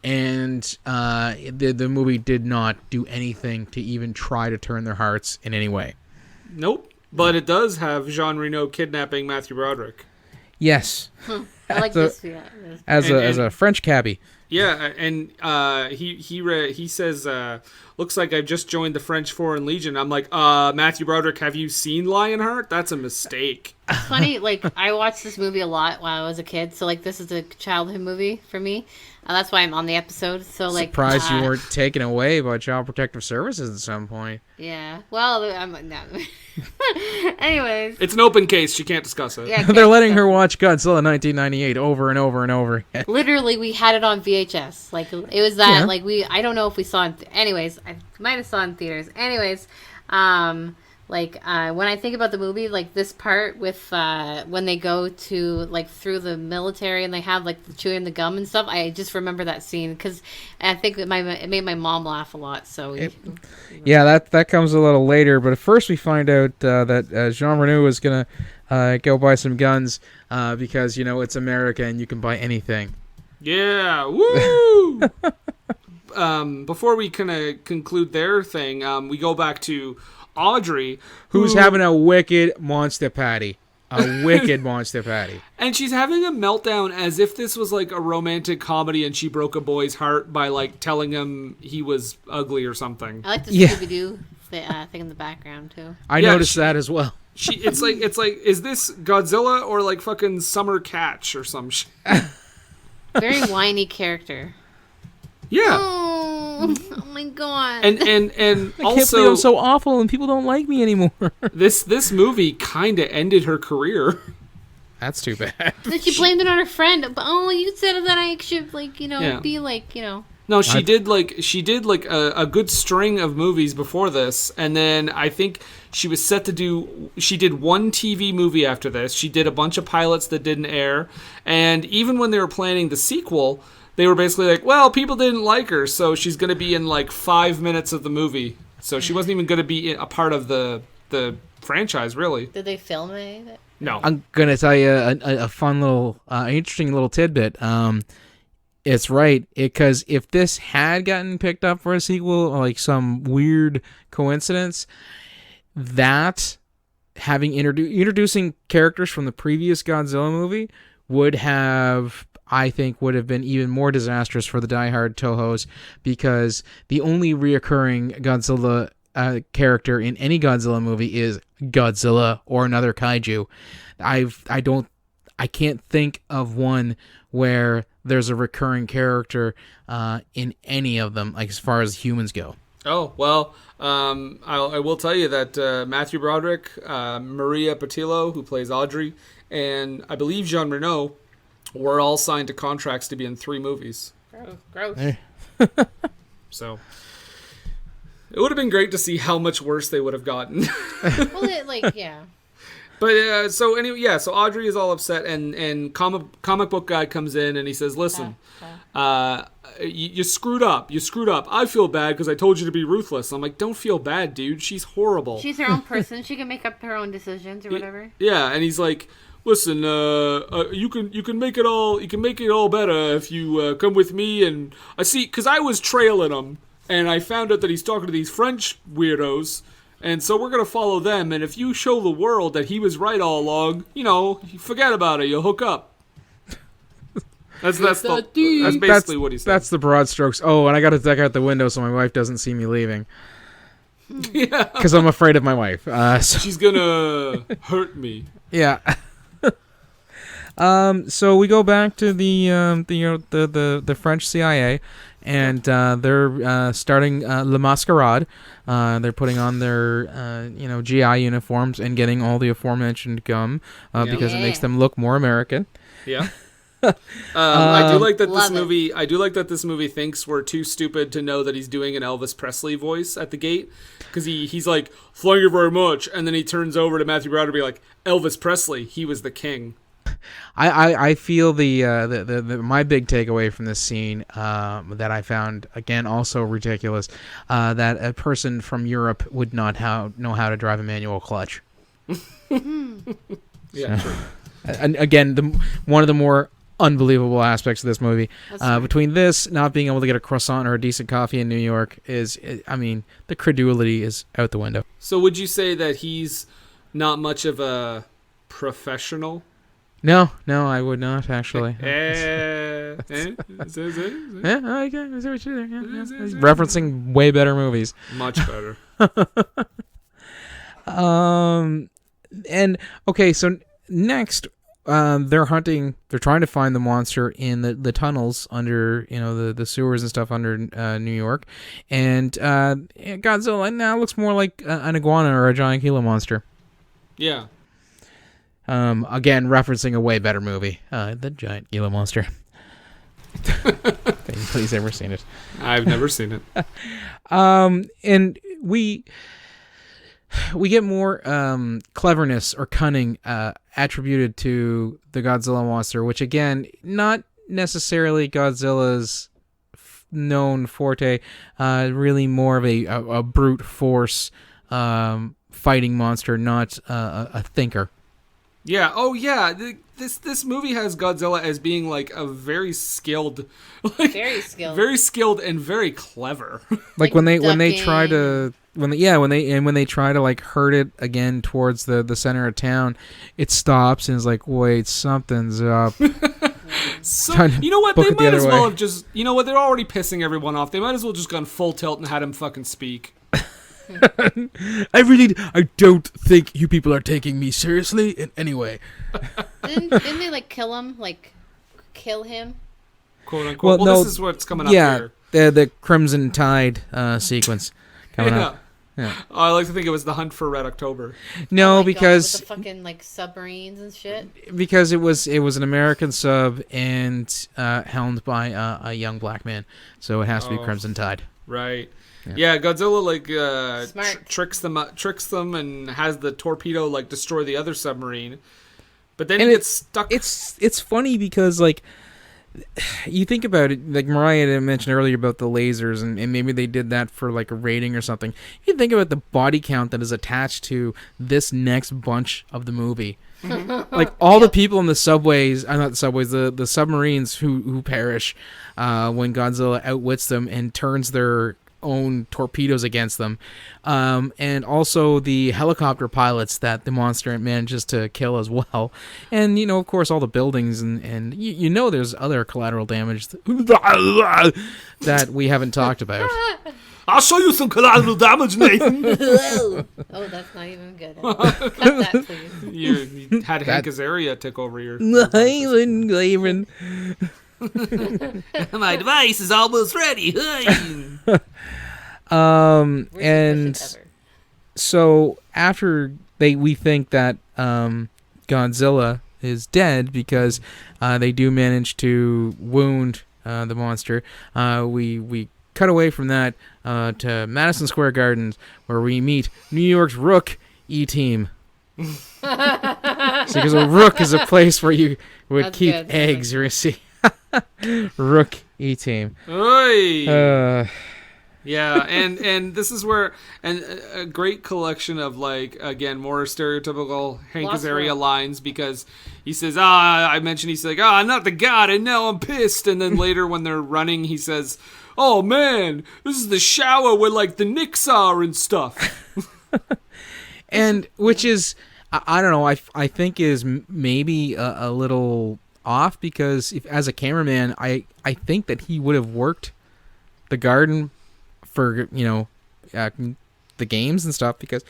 [SPEAKER 5] and the movie did not do anything to even try to turn their hearts in any way.
[SPEAKER 4] Nope. But it does have Jean Reno kidnapping Matthew Broderick.
[SPEAKER 5] Yes.
[SPEAKER 6] I like
[SPEAKER 5] So-
[SPEAKER 6] this. Yeah,
[SPEAKER 5] as a French cabbie.
[SPEAKER 4] Yeah, and he says, looks like I've just joined the French Foreign Legion. I'm like, Matthew Broderick, have you seen Lionheart? That's a mistake.
[SPEAKER 6] it's funny. Like I watched this movie a lot while I was a kid, so like this is a childhood movie for me. That's why I'm on the episode. So like,
[SPEAKER 5] Surprised you weren't taken away by Child Protective Services at some point.
[SPEAKER 6] Yeah. Well, I'm no. Anyways.
[SPEAKER 4] It's an open case. She can't discuss it.
[SPEAKER 6] Yeah,
[SPEAKER 5] They're letting her watch Godzilla 1998 over and over and over again.
[SPEAKER 6] Literally, we had it on VHS. Like it was that.
[SPEAKER 5] Yeah.
[SPEAKER 6] Like I don't know if we saw it. Anyways, I might have saw it in theaters. Anyways, when I think about the movie, like this part with when they go to like through the military and they have like the chewing the gum and stuff, I just remember that scene because I think it made my mom laugh a lot. So
[SPEAKER 5] Yeah, that comes a little later. But at first, we find out that Jean Reno is gonna go buy some guns because it's America and you can buy anything.
[SPEAKER 4] Yeah, woo! Before we kind of conclude their thing, we go back to Audrey,
[SPEAKER 5] Who's having a wicked monster patty. A wicked monster patty.
[SPEAKER 4] and she's having a meltdown as if this was like a romantic comedy and she broke a boy's heart by like telling him he was ugly or something.
[SPEAKER 6] I like the
[SPEAKER 5] Yeah.
[SPEAKER 6] Scooby-Doo thing in the background too.
[SPEAKER 5] I
[SPEAKER 4] Yeah,
[SPEAKER 5] noticed that as well.
[SPEAKER 4] It's like is this Godzilla or like fucking Summer Catch or some shit?
[SPEAKER 6] Very whiny character.
[SPEAKER 4] Yeah.
[SPEAKER 6] Oh my god.
[SPEAKER 4] And
[SPEAKER 5] I can't believe
[SPEAKER 4] also
[SPEAKER 5] I'm so awful and people don't like me anymore.
[SPEAKER 4] this movie kind of ended her career.
[SPEAKER 5] That's too bad.
[SPEAKER 6] Then she blamed it on her friend. But you said that I should
[SPEAKER 4] Yeah.
[SPEAKER 6] be like
[SPEAKER 4] No, she did a good string of movies before this, and then I think she was set to do. She did one TV movie after this. She did a bunch of pilots that didn't air, and even when they were planning the sequel, they were basically like, "Well, people didn't like her, so she's going to be in like 5 minutes of the movie." So she wasn't even going to be a part of the franchise, really.
[SPEAKER 6] Did they film it?
[SPEAKER 4] No.
[SPEAKER 5] I'm going to tell you a fun little, interesting little tidbit. It's right, because if this had gotten picked up for a sequel, or like some weird coincidence, that having introducing characters from the previous Godzilla movie would have been even more disastrous for the diehard Tohos, because the only reoccurring Godzilla character in any Godzilla movie is Godzilla or another kaiju. I can't think of one where there's a recurring character in any of them, like as far as humans go.
[SPEAKER 4] Oh, well, I will tell you that Matthew Broderick, Maria Pitillo, who plays Audrey, and I believe Jean Reno were all signed to contracts to be in 3 movies.
[SPEAKER 6] Gross.
[SPEAKER 4] So it would have been great to see how much worse they would have gotten.
[SPEAKER 6] Well, yeah.
[SPEAKER 4] But so Audrey is all upset, and comic book guy comes in and he says, "Listen, you screwed up. You screwed up. I feel bad because I told you to be ruthless." I'm like, "Don't feel bad, dude. She's horrible.
[SPEAKER 6] She's her own person. She can make up her own decisions or whatever."
[SPEAKER 4] Yeah, and he's like, "Listen, you can make it all better if you come with me." And I see, because I was trailing him, and I found out that he's talking to these French weirdos. And so we're going to follow them, and if you show the world that he was right all along, forget about it, you'll hook up. That's basically what he said.
[SPEAKER 5] That's the broad strokes. Oh, and I got to duck out the window so my wife doesn't see me leaving.
[SPEAKER 4] Yeah.
[SPEAKER 5] Because I'm afraid of my wife. So.
[SPEAKER 4] She's going to hurt me.
[SPEAKER 5] Yeah. So we go back to the French CIA, and they're starting La Masquerade. They're putting on their GI uniforms and getting all the aforementioned gum because it makes them look more American.
[SPEAKER 4] Yeah. I do like that
[SPEAKER 6] Love
[SPEAKER 4] this movie thinks we're too stupid to know that he's doing an Elvis Presley voice at the gate, because he's like, "Thank you very much," and then he turns over to Matthew Broderick and be like, "Elvis Presley, he was the king."
[SPEAKER 5] I feel the my big takeaway from this scene that I found, again, also ridiculous, that a person from Europe would not know how to drive a manual clutch.
[SPEAKER 4] Yeah, true.
[SPEAKER 5] And again, one of the more unbelievable aspects of this movie,
[SPEAKER 6] Right.
[SPEAKER 5] between this, not being able to get a croissant or a decent coffee in New York, the credulity is out the window.
[SPEAKER 4] So would you say that he's not much of a professional?
[SPEAKER 5] No, I would not actually.
[SPEAKER 4] Yeah,
[SPEAKER 5] Okay, I see what you're doing. Yeah. Referencing way better movies.
[SPEAKER 4] much better.
[SPEAKER 5] And okay, so next, they're trying to find the monster in the tunnels under, the sewers and stuff under New York, and Godzilla now looks more like an iguana or a giant Gila monster.
[SPEAKER 4] Yeah.
[SPEAKER 5] Again, referencing a way better movie, the giant Gila monster. Please, ever seen it?
[SPEAKER 4] I've never seen it.
[SPEAKER 5] And we get more cleverness or cunning attributed to the Godzilla monster, which again, not necessarily Godzilla's known forte. Really more of a brute force fighting monster, not a thinker.
[SPEAKER 4] Yeah. Oh, yeah. This movie has Godzilla as being like a very skilled,
[SPEAKER 6] Very skilled
[SPEAKER 4] and very clever.
[SPEAKER 5] Like when they try to when they try to like hurt it again towards the center of town, it stops and is like, wait, something's up.
[SPEAKER 4] So, you know what?
[SPEAKER 5] Book
[SPEAKER 4] They
[SPEAKER 5] it the
[SPEAKER 4] might
[SPEAKER 5] other
[SPEAKER 4] as well
[SPEAKER 5] way.
[SPEAKER 4] have just. You know what? They're already pissing everyone off. They might as well just gone full tilt and had him fucking speak.
[SPEAKER 5] I don't think you people are taking me seriously in any way.
[SPEAKER 6] Didn't they like kill him? Like kill him?
[SPEAKER 4] Quote unquote.
[SPEAKER 5] Well, no,
[SPEAKER 4] this is what's coming up here.
[SPEAKER 5] The Crimson Tide sequence coming up. Yeah.
[SPEAKER 4] Oh, I like to think it was the Hunt for Red October.
[SPEAKER 5] No,
[SPEAKER 6] Oh my
[SPEAKER 5] because
[SPEAKER 6] God, with the fucking like submarines and shit.
[SPEAKER 5] because it was an American sub and helmed by a young black man, so it has to be Crimson Tide.
[SPEAKER 4] Right. Yeah, Godzilla like
[SPEAKER 6] Smart.
[SPEAKER 4] tricks them and has the torpedo like destroy the other submarine. But then
[SPEAKER 5] And
[SPEAKER 4] he gets stuck.
[SPEAKER 5] It's funny because like you think about it, like Mariah had mentioned earlier about the lasers, and maybe they did that for like a rating or something. You think about the body count that is attached to this next bunch of the movie. Like all the people in the subways, not the subways, the submarines who perish when Godzilla outwits them and turns their own torpedoes against them, and also the helicopter pilots that the monster manages to kill as well, and of course all the buildings and there's other collateral damage that we haven't talked about.
[SPEAKER 4] I'll show you some collateral damage, Nathan.
[SPEAKER 6] Oh, that's not even good. Cut that, please.
[SPEAKER 4] you had Hank Azaria take over your. My device is almost ready.
[SPEAKER 5] And
[SPEAKER 6] Ever.
[SPEAKER 5] so after we think that Godzilla is dead because they do manage to wound the monster, we cut away from that to Madison Square Garden, where we meet New York's Rook E-Team. Because a rook is a place where you would
[SPEAKER 6] That's
[SPEAKER 5] keep
[SPEAKER 6] good.
[SPEAKER 5] eggs, you see. Rook E-Team.
[SPEAKER 4] Oi. Yeah, and this is where a great collection of like again more stereotypical Hank
[SPEAKER 6] Lost
[SPEAKER 4] Azaria
[SPEAKER 6] World.
[SPEAKER 4] lines, because he says, I mentioned he's like, I'm not the god and now I'm pissed, and then later when they're running he says, oh man, this is the shower where like the Knicks are and stuff.
[SPEAKER 5] And which is, I don't know, I think is maybe a little off, because as a cameraman, I think that he would have worked the garden for the games and stuff, because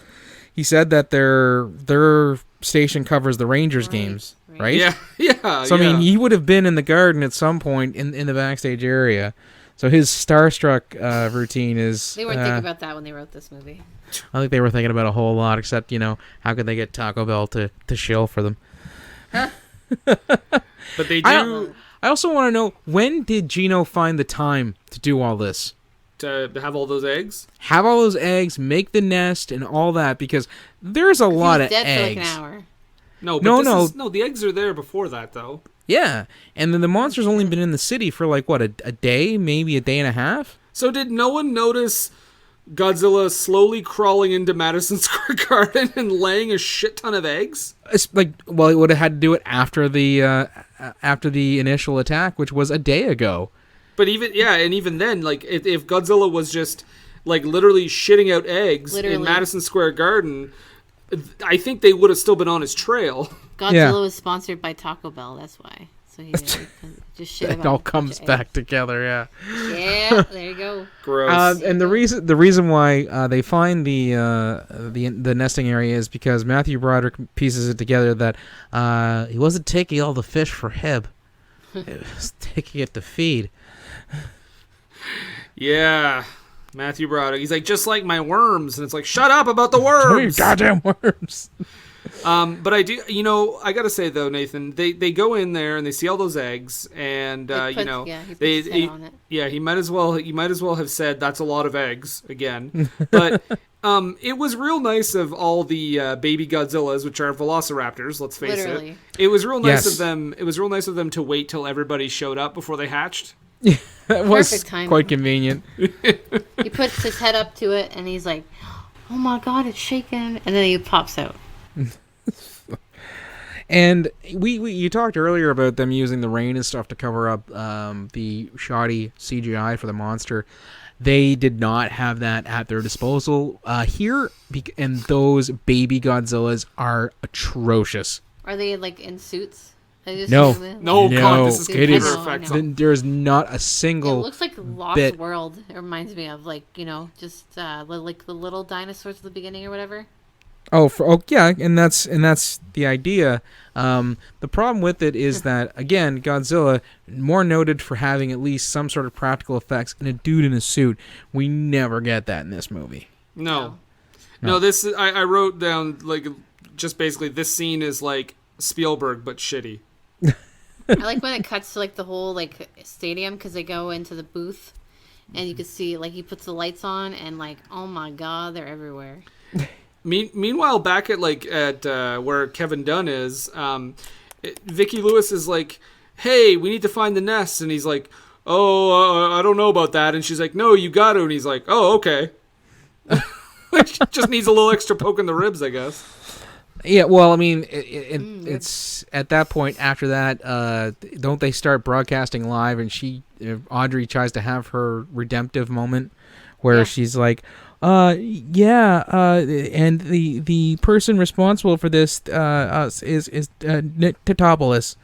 [SPEAKER 5] he said that their station covers the Rangers games, right?
[SPEAKER 4] Yeah.
[SPEAKER 5] So I mean, he would have been in the garden at some point in the backstage area. So his starstruck routine is.
[SPEAKER 6] They weren't thinking about that when they wrote this movie.
[SPEAKER 5] I think they were thinking about a whole lot, except how could they get Taco Bell to shill for them?
[SPEAKER 4] But they do
[SPEAKER 5] I also want to know, when did Gino find the time to do all this?
[SPEAKER 4] to have all those eggs.
[SPEAKER 5] Have all those eggs, make the nest, and all that, because there's a lot of
[SPEAKER 6] He's dead
[SPEAKER 5] eggs.
[SPEAKER 6] for like an hour.
[SPEAKER 4] No, the eggs are there before that though.
[SPEAKER 5] Yeah, and then the monster's only been in the city for like what, a day, maybe a day and a half.
[SPEAKER 4] So did no one notice Godzilla slowly crawling into Madison Square Garden and laying a shit ton of eggs?
[SPEAKER 5] It's like, well, it would have had to do it after the initial attack, which was a day ago.
[SPEAKER 4] But even then, like if Godzilla was just like literally shitting out eggs in Madison Square Garden, I think they would have still been on his trail.
[SPEAKER 6] Godzilla was sponsored by Taco Bell. That's why. So he just shit about
[SPEAKER 5] It all comes back together. Yeah.
[SPEAKER 6] Yeah, there you go.
[SPEAKER 4] Gross.
[SPEAKER 5] And the reason why they find the nesting area is because Matthew Broderick pieces it together that he wasn't taking all the fish for Heb. He was taking it to feed.
[SPEAKER 4] Yeah. Matthew Broderick. He's like, just like my worms. And it's like, shut up about the worms.
[SPEAKER 5] Goddamn worms.
[SPEAKER 4] But I do, I gotta say though, Nathan, they go in there and they see all those eggs, and
[SPEAKER 6] He puts his head on it.
[SPEAKER 4] he might as well have said that's a lot of eggs again. But it was real nice of all the baby Godzillas, which are velociraptors. Let's face it. It was real nice of them. It was real nice of them to wait till everybody showed up before they hatched.
[SPEAKER 5] That was quite convenient.
[SPEAKER 6] He puts his head up to it and he's like, "Oh my god, it's shaking!" And then he pops out.
[SPEAKER 5] And you talked earlier about them using the rain and stuff to cover up the shoddy CGI for the monster. They did not have that at their disposal here, and those baby Godzillas are atrocious.
[SPEAKER 6] Are they like in suits?
[SPEAKER 4] No, God, this is perfect.
[SPEAKER 5] There's not a single.
[SPEAKER 6] It looks like Lost World. It reminds me of like just like the little dinosaurs at the beginning or whatever.
[SPEAKER 5] Yeah, and that's the idea. The problem with it is that, again, Godzilla, more noted for having at least some sort of practical effects, and a dude in a suit. We never get that in this movie.
[SPEAKER 4] No. This I wrote down like just basically this scene is like Spielberg but shitty.
[SPEAKER 6] I like when it cuts to like the whole like stadium because they go into the booth, and you can see like he puts the lights on, and like, oh my god, they're everywhere.
[SPEAKER 4] Meanwhile, back at where Kevin Dunn is, Vicki Lewis is like, "Hey, we need to find the nest," and he's like, "Oh, I don't know about that." And she's like, "No, you got to." And he's like, "Oh, okay." Just needs a little extra poke in the ribs, I guess.
[SPEAKER 5] Yeah, well, I mean, it's at that point after that, don't they start broadcasting live? And Audrey tries to have her redemptive moment where she's like, and the person responsible for this is Nick Titopoulos.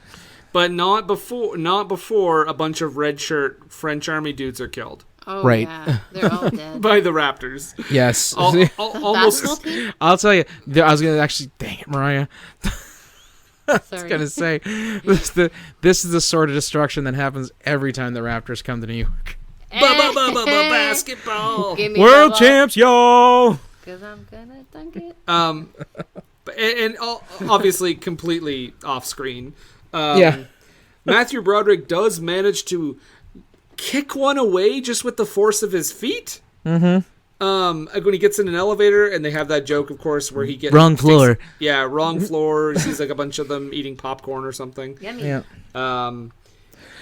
[SPEAKER 4] But not before a bunch of red shirt French army dudes are killed.
[SPEAKER 6] Oh, right. Yeah. They're all dead.
[SPEAKER 4] By the Raptors.
[SPEAKER 5] Yes.
[SPEAKER 4] Almost.
[SPEAKER 5] I'll tell you, I was going to actually, dang it, Mariah. I was going to say, this is the sort of destruction that happens every time the Raptors come to New York.
[SPEAKER 4] Basketball.
[SPEAKER 5] World champs, y'all.
[SPEAKER 6] Because I'm going to dunk it.
[SPEAKER 4] And obviously completely off screen. Matthew Broderick does manage to kick one away just with the force of his feet.
[SPEAKER 5] Mm-hmm.
[SPEAKER 4] When he gets in an elevator, and they have that joke, of course, where he gets
[SPEAKER 5] wrong floor.
[SPEAKER 4] Wrong floor. He sees like a bunch of them eating popcorn or something.
[SPEAKER 6] Yummy.
[SPEAKER 5] Yeah.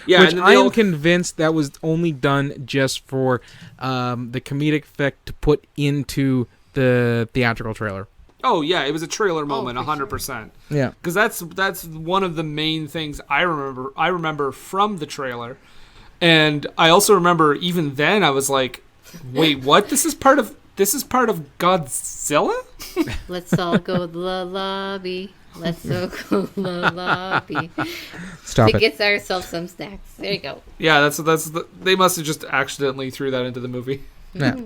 [SPEAKER 4] Which
[SPEAKER 5] I am convinced that was only done just for the comedic effect to put into the theatrical trailer.
[SPEAKER 4] Oh yeah, it was a trailer moment, 100%.
[SPEAKER 5] Yeah,
[SPEAKER 4] because that's one of the main things I remember from the trailer. And I also remember even then I was like, wait, what? This is part of Godzilla?
[SPEAKER 6] Let's all go to the lobby. Let's all go to the lobby.
[SPEAKER 5] Stop it.
[SPEAKER 6] To get ourselves some snacks. There you go.
[SPEAKER 4] Yeah, they must have just accidentally threw that into the movie.
[SPEAKER 5] Yeah.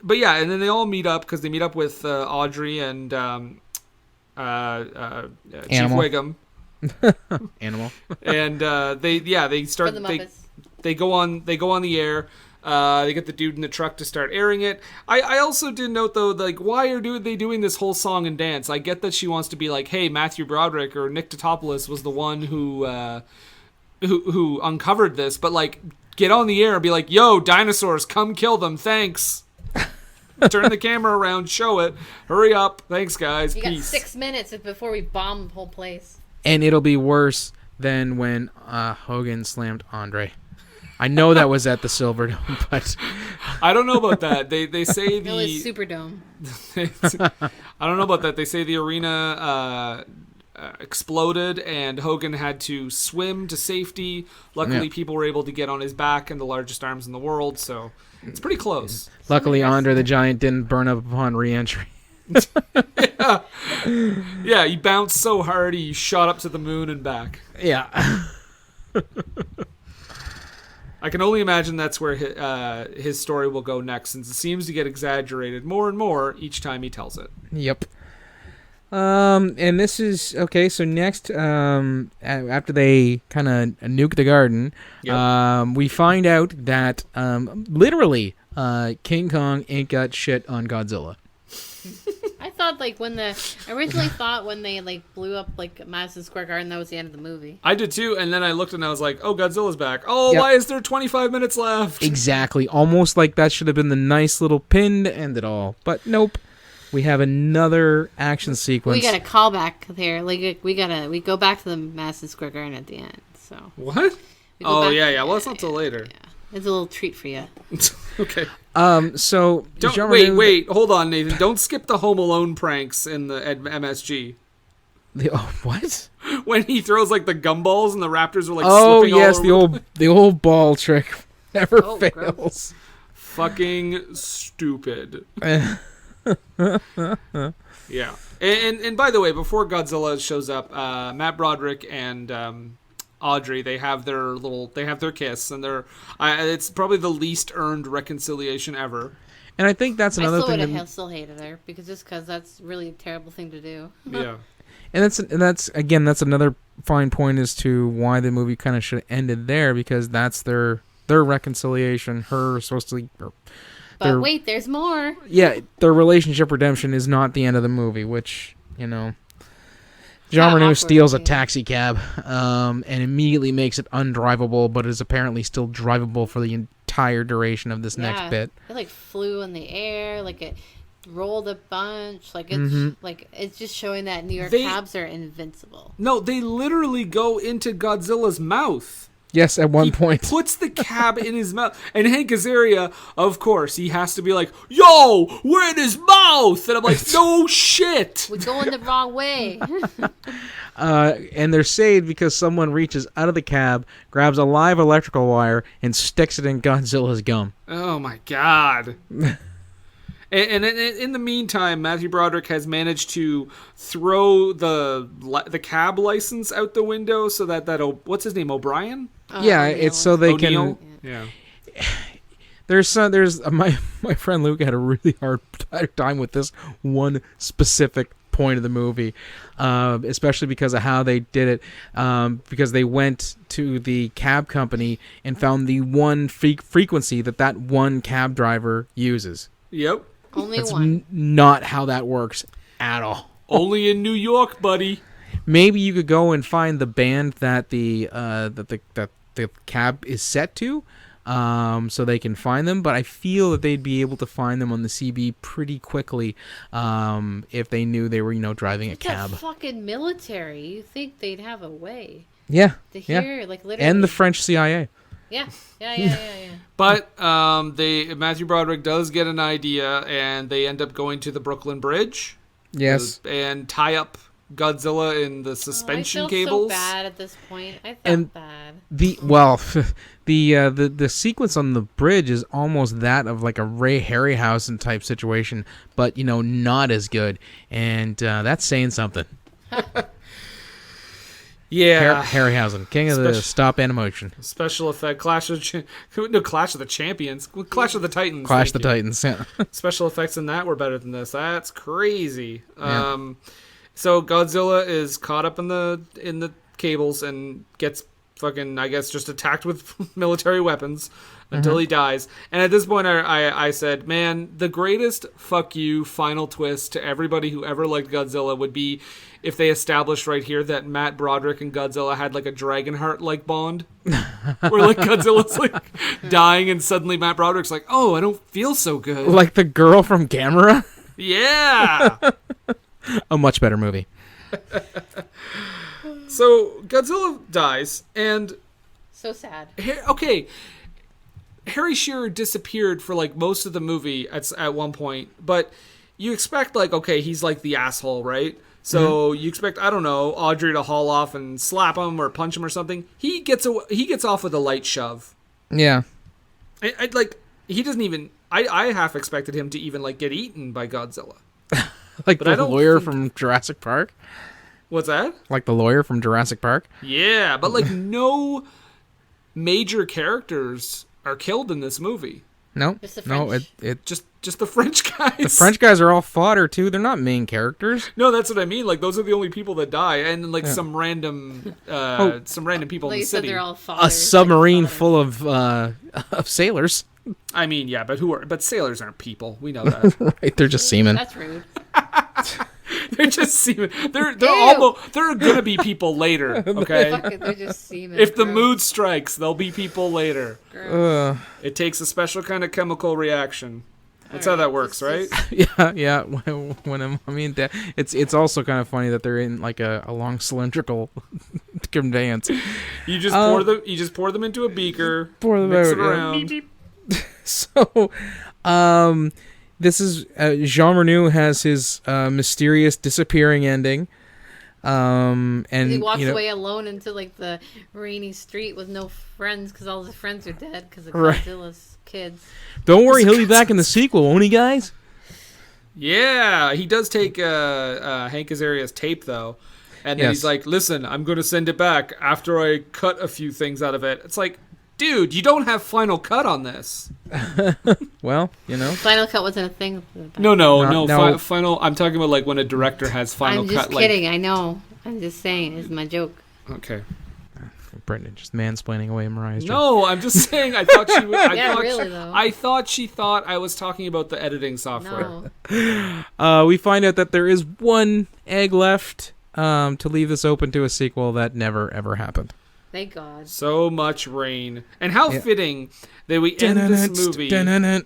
[SPEAKER 4] But yeah, and then they all meet up because they meet up with Audrey and Chief Wiggum.
[SPEAKER 5] Animal.
[SPEAKER 4] And they start they go on the air. They get the dude in the truck to start airing it. I also did note though, like, why are they doing this whole song and dance? I get that she wants to be like, hey, Matthew Broderick or Nick Titopoulos was the one who uncovered this, but like, get on the air and be like, yo, dinosaurs, come kill them, thanks. Turn the camera around, show it. Hurry up, thanks guys.
[SPEAKER 6] You
[SPEAKER 4] Peace.
[SPEAKER 6] got 6 minutes before we bomb the whole place.
[SPEAKER 5] And it'll be worse than when Hogan slammed Andre. I know that was at the Silverdome, but
[SPEAKER 4] I don't know about that. They say
[SPEAKER 6] it was Superdome.
[SPEAKER 4] I don't know about that. They say the arena exploded and Hogan had to swim to safety. Luckily, people were able to get on his back and the largest arms in the world, so it's pretty close.
[SPEAKER 5] Luckily, Andre the Giant didn't burn up upon re-entry.
[SPEAKER 4] Yeah, he bounced so hard he shot up to the moon and back.
[SPEAKER 5] Yeah.
[SPEAKER 4] I can only imagine that's where his story will go next, since it seems to get exaggerated more and more each time he tells it.
[SPEAKER 5] Yep. And this is okay. So next, after they kind of nuke the garden, we find out that literally, King Kong ain't got shit on Godzilla.
[SPEAKER 6] I thought I originally thought when they blew up Madison Square Garden, that was the end of the movie.
[SPEAKER 4] I did too, and then I looked and I was like, oh, Godzilla's back. Oh,
[SPEAKER 5] Yep.
[SPEAKER 4] Why is there 25 minutes left?
[SPEAKER 5] Exactly. Almost like that should have been the nice little pin to end it all. But nope. We have another action sequence.
[SPEAKER 6] We got a callback there. We go back to the Madison Square Garden at the end. So
[SPEAKER 4] What?
[SPEAKER 6] Oh
[SPEAKER 4] yeah. Well, it's not till later.
[SPEAKER 6] Yeah. It's a little treat for you.
[SPEAKER 4] Okay.
[SPEAKER 5] So
[SPEAKER 4] wait. Hold on, Nathan. Don't skip the Home Alone pranks in the MSG.
[SPEAKER 5] What?
[SPEAKER 4] When he throws the gumballs and the raptors are
[SPEAKER 5] Oh
[SPEAKER 4] slipping
[SPEAKER 5] yes,
[SPEAKER 4] all over
[SPEAKER 5] the old ball trick never fails.
[SPEAKER 6] Gross.
[SPEAKER 4] Fucking stupid. Yeah. And by the way, before Godzilla shows up, Matt Broderick and Audrey, they have their kiss, and it's probably the least earned reconciliation ever.
[SPEAKER 5] And I think that's another thing.
[SPEAKER 6] I still hated her because that's really a terrible thing to do.
[SPEAKER 4] Yeah.
[SPEAKER 5] And that's another fine point as to why the movie kind of should have ended there, because that's their reconciliation. Her supposed to.
[SPEAKER 6] But wait, there's more.
[SPEAKER 5] Yeah, their relationship redemption is not the end of the movie, which, Jean Reno steals a taxi cab and immediately makes it undrivable, but is apparently still drivable for the entire duration of this next bit.
[SPEAKER 6] It flew in the air, it rolled a bunch, it's just showing that New York cabs are invincible.
[SPEAKER 4] No, they literally go into Godzilla's mouth.
[SPEAKER 5] Yes, at one point.
[SPEAKER 4] Puts the cab in his mouth. And Hank Azaria, of course, he has to be like, yo, we're in his mouth. And I'm like, no shit.
[SPEAKER 6] We're going the wrong way.
[SPEAKER 5] And they're saved because someone reaches out of the cab, grabs a live electrical wire, and sticks it in Godzilla's gum.
[SPEAKER 4] Oh, my God. And in the meantime, Matthew Broderick has managed to throw the cab license out the window so that what's his name, O'Brien?
[SPEAKER 5] Yeah, it's so they
[SPEAKER 4] O'Neill?
[SPEAKER 5] can. Yeah. There's my friend Luke had a really hard time with this one specific point of the movie, especially because of how they did it. Because they went to the cab company and found the one frequency that one cab driver uses.
[SPEAKER 4] Yep.
[SPEAKER 6] That's one.
[SPEAKER 5] Not how that works at all.
[SPEAKER 4] Only in New York, buddy.
[SPEAKER 5] Maybe you could go and find the band that the cab is set to, so they can find them. But I feel that they'd be able to find them on the CB pretty quickly, if they knew they were, driving a cab.
[SPEAKER 6] The fucking military. You think they'd have a way?
[SPEAKER 5] Yeah.
[SPEAKER 6] To hear, literally.
[SPEAKER 5] And the French CIA.
[SPEAKER 6] Yeah.
[SPEAKER 4] But Matthew Broderick does get an idea, and they end up going to the Brooklyn Bridge.
[SPEAKER 5] Yes.
[SPEAKER 4] And tie up Godzilla in the suspension cables.
[SPEAKER 6] I feel so bad at this point. I felt bad.
[SPEAKER 5] The sequence on the bridge is almost that of a Ray Harryhausen type situation, but not as good, and that's saying something.
[SPEAKER 4] Yeah,
[SPEAKER 5] Harryhausen, king of the stop animation.
[SPEAKER 4] Special effect, Clash of the Champions, Clash of the Titans.
[SPEAKER 5] Clash of the Titans. Yeah.
[SPEAKER 4] Special effects in that were better than this. That's crazy.
[SPEAKER 5] Yeah.
[SPEAKER 4] So Godzilla is caught up in the cables and gets fucking, I guess, just attacked with military weapons until he dies. And at this point, I said, man, the greatest fuck you final twist to everybody who ever liked Godzilla would be if they established right here that Matt Broderick and Godzilla had a Dragonheart bond, where Godzilla's dying and suddenly Matt Broderick's like, oh, I don't feel so good.
[SPEAKER 5] Like the girl from Gamera?
[SPEAKER 4] Yeah.
[SPEAKER 5] A much better movie.
[SPEAKER 4] So Godzilla dies, and
[SPEAKER 6] so sad.
[SPEAKER 4] Okay, Harry Shearer disappeared for most of the movie at one point, but you expect okay, he's the asshole, right? So you expect, I don't know, Audrey to haul off and slap him or punch him or something. He gets off with a light shove.
[SPEAKER 5] Yeah.
[SPEAKER 4] He doesn't even. I half expected him to even get eaten by Godzilla.
[SPEAKER 5] Like
[SPEAKER 4] But I
[SPEAKER 5] the
[SPEAKER 4] don't
[SPEAKER 5] lawyer
[SPEAKER 4] think-
[SPEAKER 5] from Jurassic Park?
[SPEAKER 4] What's that?
[SPEAKER 5] Like the lawyer from Jurassic Park?
[SPEAKER 4] Yeah, but like no major characters are killed in this movie.
[SPEAKER 5] No.
[SPEAKER 6] Just the
[SPEAKER 5] No,
[SPEAKER 6] French.
[SPEAKER 5] it
[SPEAKER 4] Just the French guys.
[SPEAKER 5] the French guys are all fodder too. They're not main characters.
[SPEAKER 4] No, that's what I mean. Like those are the only people that die, and like some random people
[SPEAKER 6] Like
[SPEAKER 4] in
[SPEAKER 6] you
[SPEAKER 4] the
[SPEAKER 6] said,
[SPEAKER 4] city.
[SPEAKER 6] they're all
[SPEAKER 5] A
[SPEAKER 6] fathers,
[SPEAKER 5] submarine
[SPEAKER 6] like
[SPEAKER 5] full of sailors.
[SPEAKER 4] I mean, yeah, but sailors aren't people. We know that.
[SPEAKER 5] Right, they're just seamen.
[SPEAKER 6] That's rude.
[SPEAKER 4] They're just seamen. They're
[SPEAKER 6] Ew.
[SPEAKER 4] they're gonna be people later. Okay.
[SPEAKER 6] Fuck it, they're just semen.
[SPEAKER 4] If the
[SPEAKER 6] Gross.
[SPEAKER 4] mood strikes, they'll be people later.
[SPEAKER 5] Uh,
[SPEAKER 4] It takes a special kind of chemical reaction. That's how that works, right?
[SPEAKER 5] yeah. When I mean that, it's also kind of funny that they're in like a long cylindrical conveyance.
[SPEAKER 4] You just pour them into a beaker,
[SPEAKER 5] Pour them
[SPEAKER 4] mix
[SPEAKER 5] out,
[SPEAKER 4] it
[SPEAKER 5] yeah.
[SPEAKER 4] around.
[SPEAKER 5] So, this is Jean Reno has his mysterious disappearing ending. And
[SPEAKER 6] he walks
[SPEAKER 5] you know,
[SPEAKER 6] away alone into like the rainy street with no friends because all his friends are dead because of
[SPEAKER 5] Right.
[SPEAKER 6] Godzilla's kids.
[SPEAKER 5] don't worry, he'll be back in the sequel, won't he, guys?
[SPEAKER 4] Yeah, he does take Hank Azaria's tape though, and then
[SPEAKER 5] Yes.
[SPEAKER 4] he's like, "Listen, I'm going to send it back after I cut a few things out of it." It's like, dude, you don't have final cut on this.
[SPEAKER 5] Well, you know.
[SPEAKER 6] Final cut wasn't a thing.
[SPEAKER 5] No.
[SPEAKER 4] Final. I'm talking about like when a director has final
[SPEAKER 6] I'm
[SPEAKER 4] cut.
[SPEAKER 6] just kidding. I know. I'm just saying. It's my joke.
[SPEAKER 4] Like, okay.
[SPEAKER 5] Brendan just mansplaining away Mariah's joke.
[SPEAKER 4] No, I'm just saying. I thought she.
[SPEAKER 6] Yeah, really, though.
[SPEAKER 4] I thought she thought I was talking about the editing software.
[SPEAKER 6] No.
[SPEAKER 5] We find out that there is one egg left to leave this open to a sequel that never ever happened.
[SPEAKER 6] Thank God.
[SPEAKER 4] So much rain, and how
[SPEAKER 5] Yeah.
[SPEAKER 4] fitting that we end this movie on a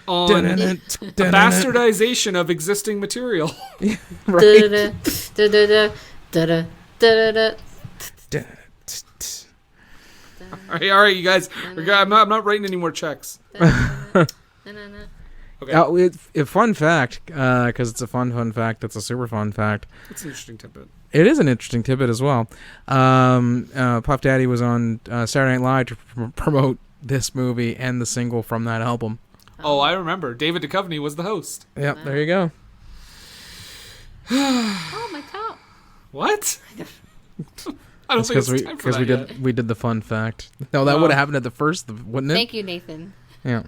[SPEAKER 5] Bastardized.
[SPEAKER 4] bastardization of existing material.
[SPEAKER 5] Right.
[SPEAKER 6] Da-da-da, da-da, da-da-da.
[SPEAKER 4] All right, you guys. I'm not writing any more checks.
[SPEAKER 6] Na-na-na.
[SPEAKER 4] Okay.
[SPEAKER 5] A fun fact, because it's a fun fact. That's a super fun fact.
[SPEAKER 4] It's an interesting tidbit.
[SPEAKER 5] It is an interesting tidbit as well. Puff Daddy was on Saturday Night Live to promote this movie and the single from that album.
[SPEAKER 4] Oh, I remember. David Duchovny was the host.
[SPEAKER 5] Yep, there you go.
[SPEAKER 6] Oh, my top.
[SPEAKER 4] What? I don't think it's time for that yet.
[SPEAKER 5] we did the fun fact. No, that would have happened at the first, wouldn't it?
[SPEAKER 6] Thank you, Nathan.
[SPEAKER 5] Yeah.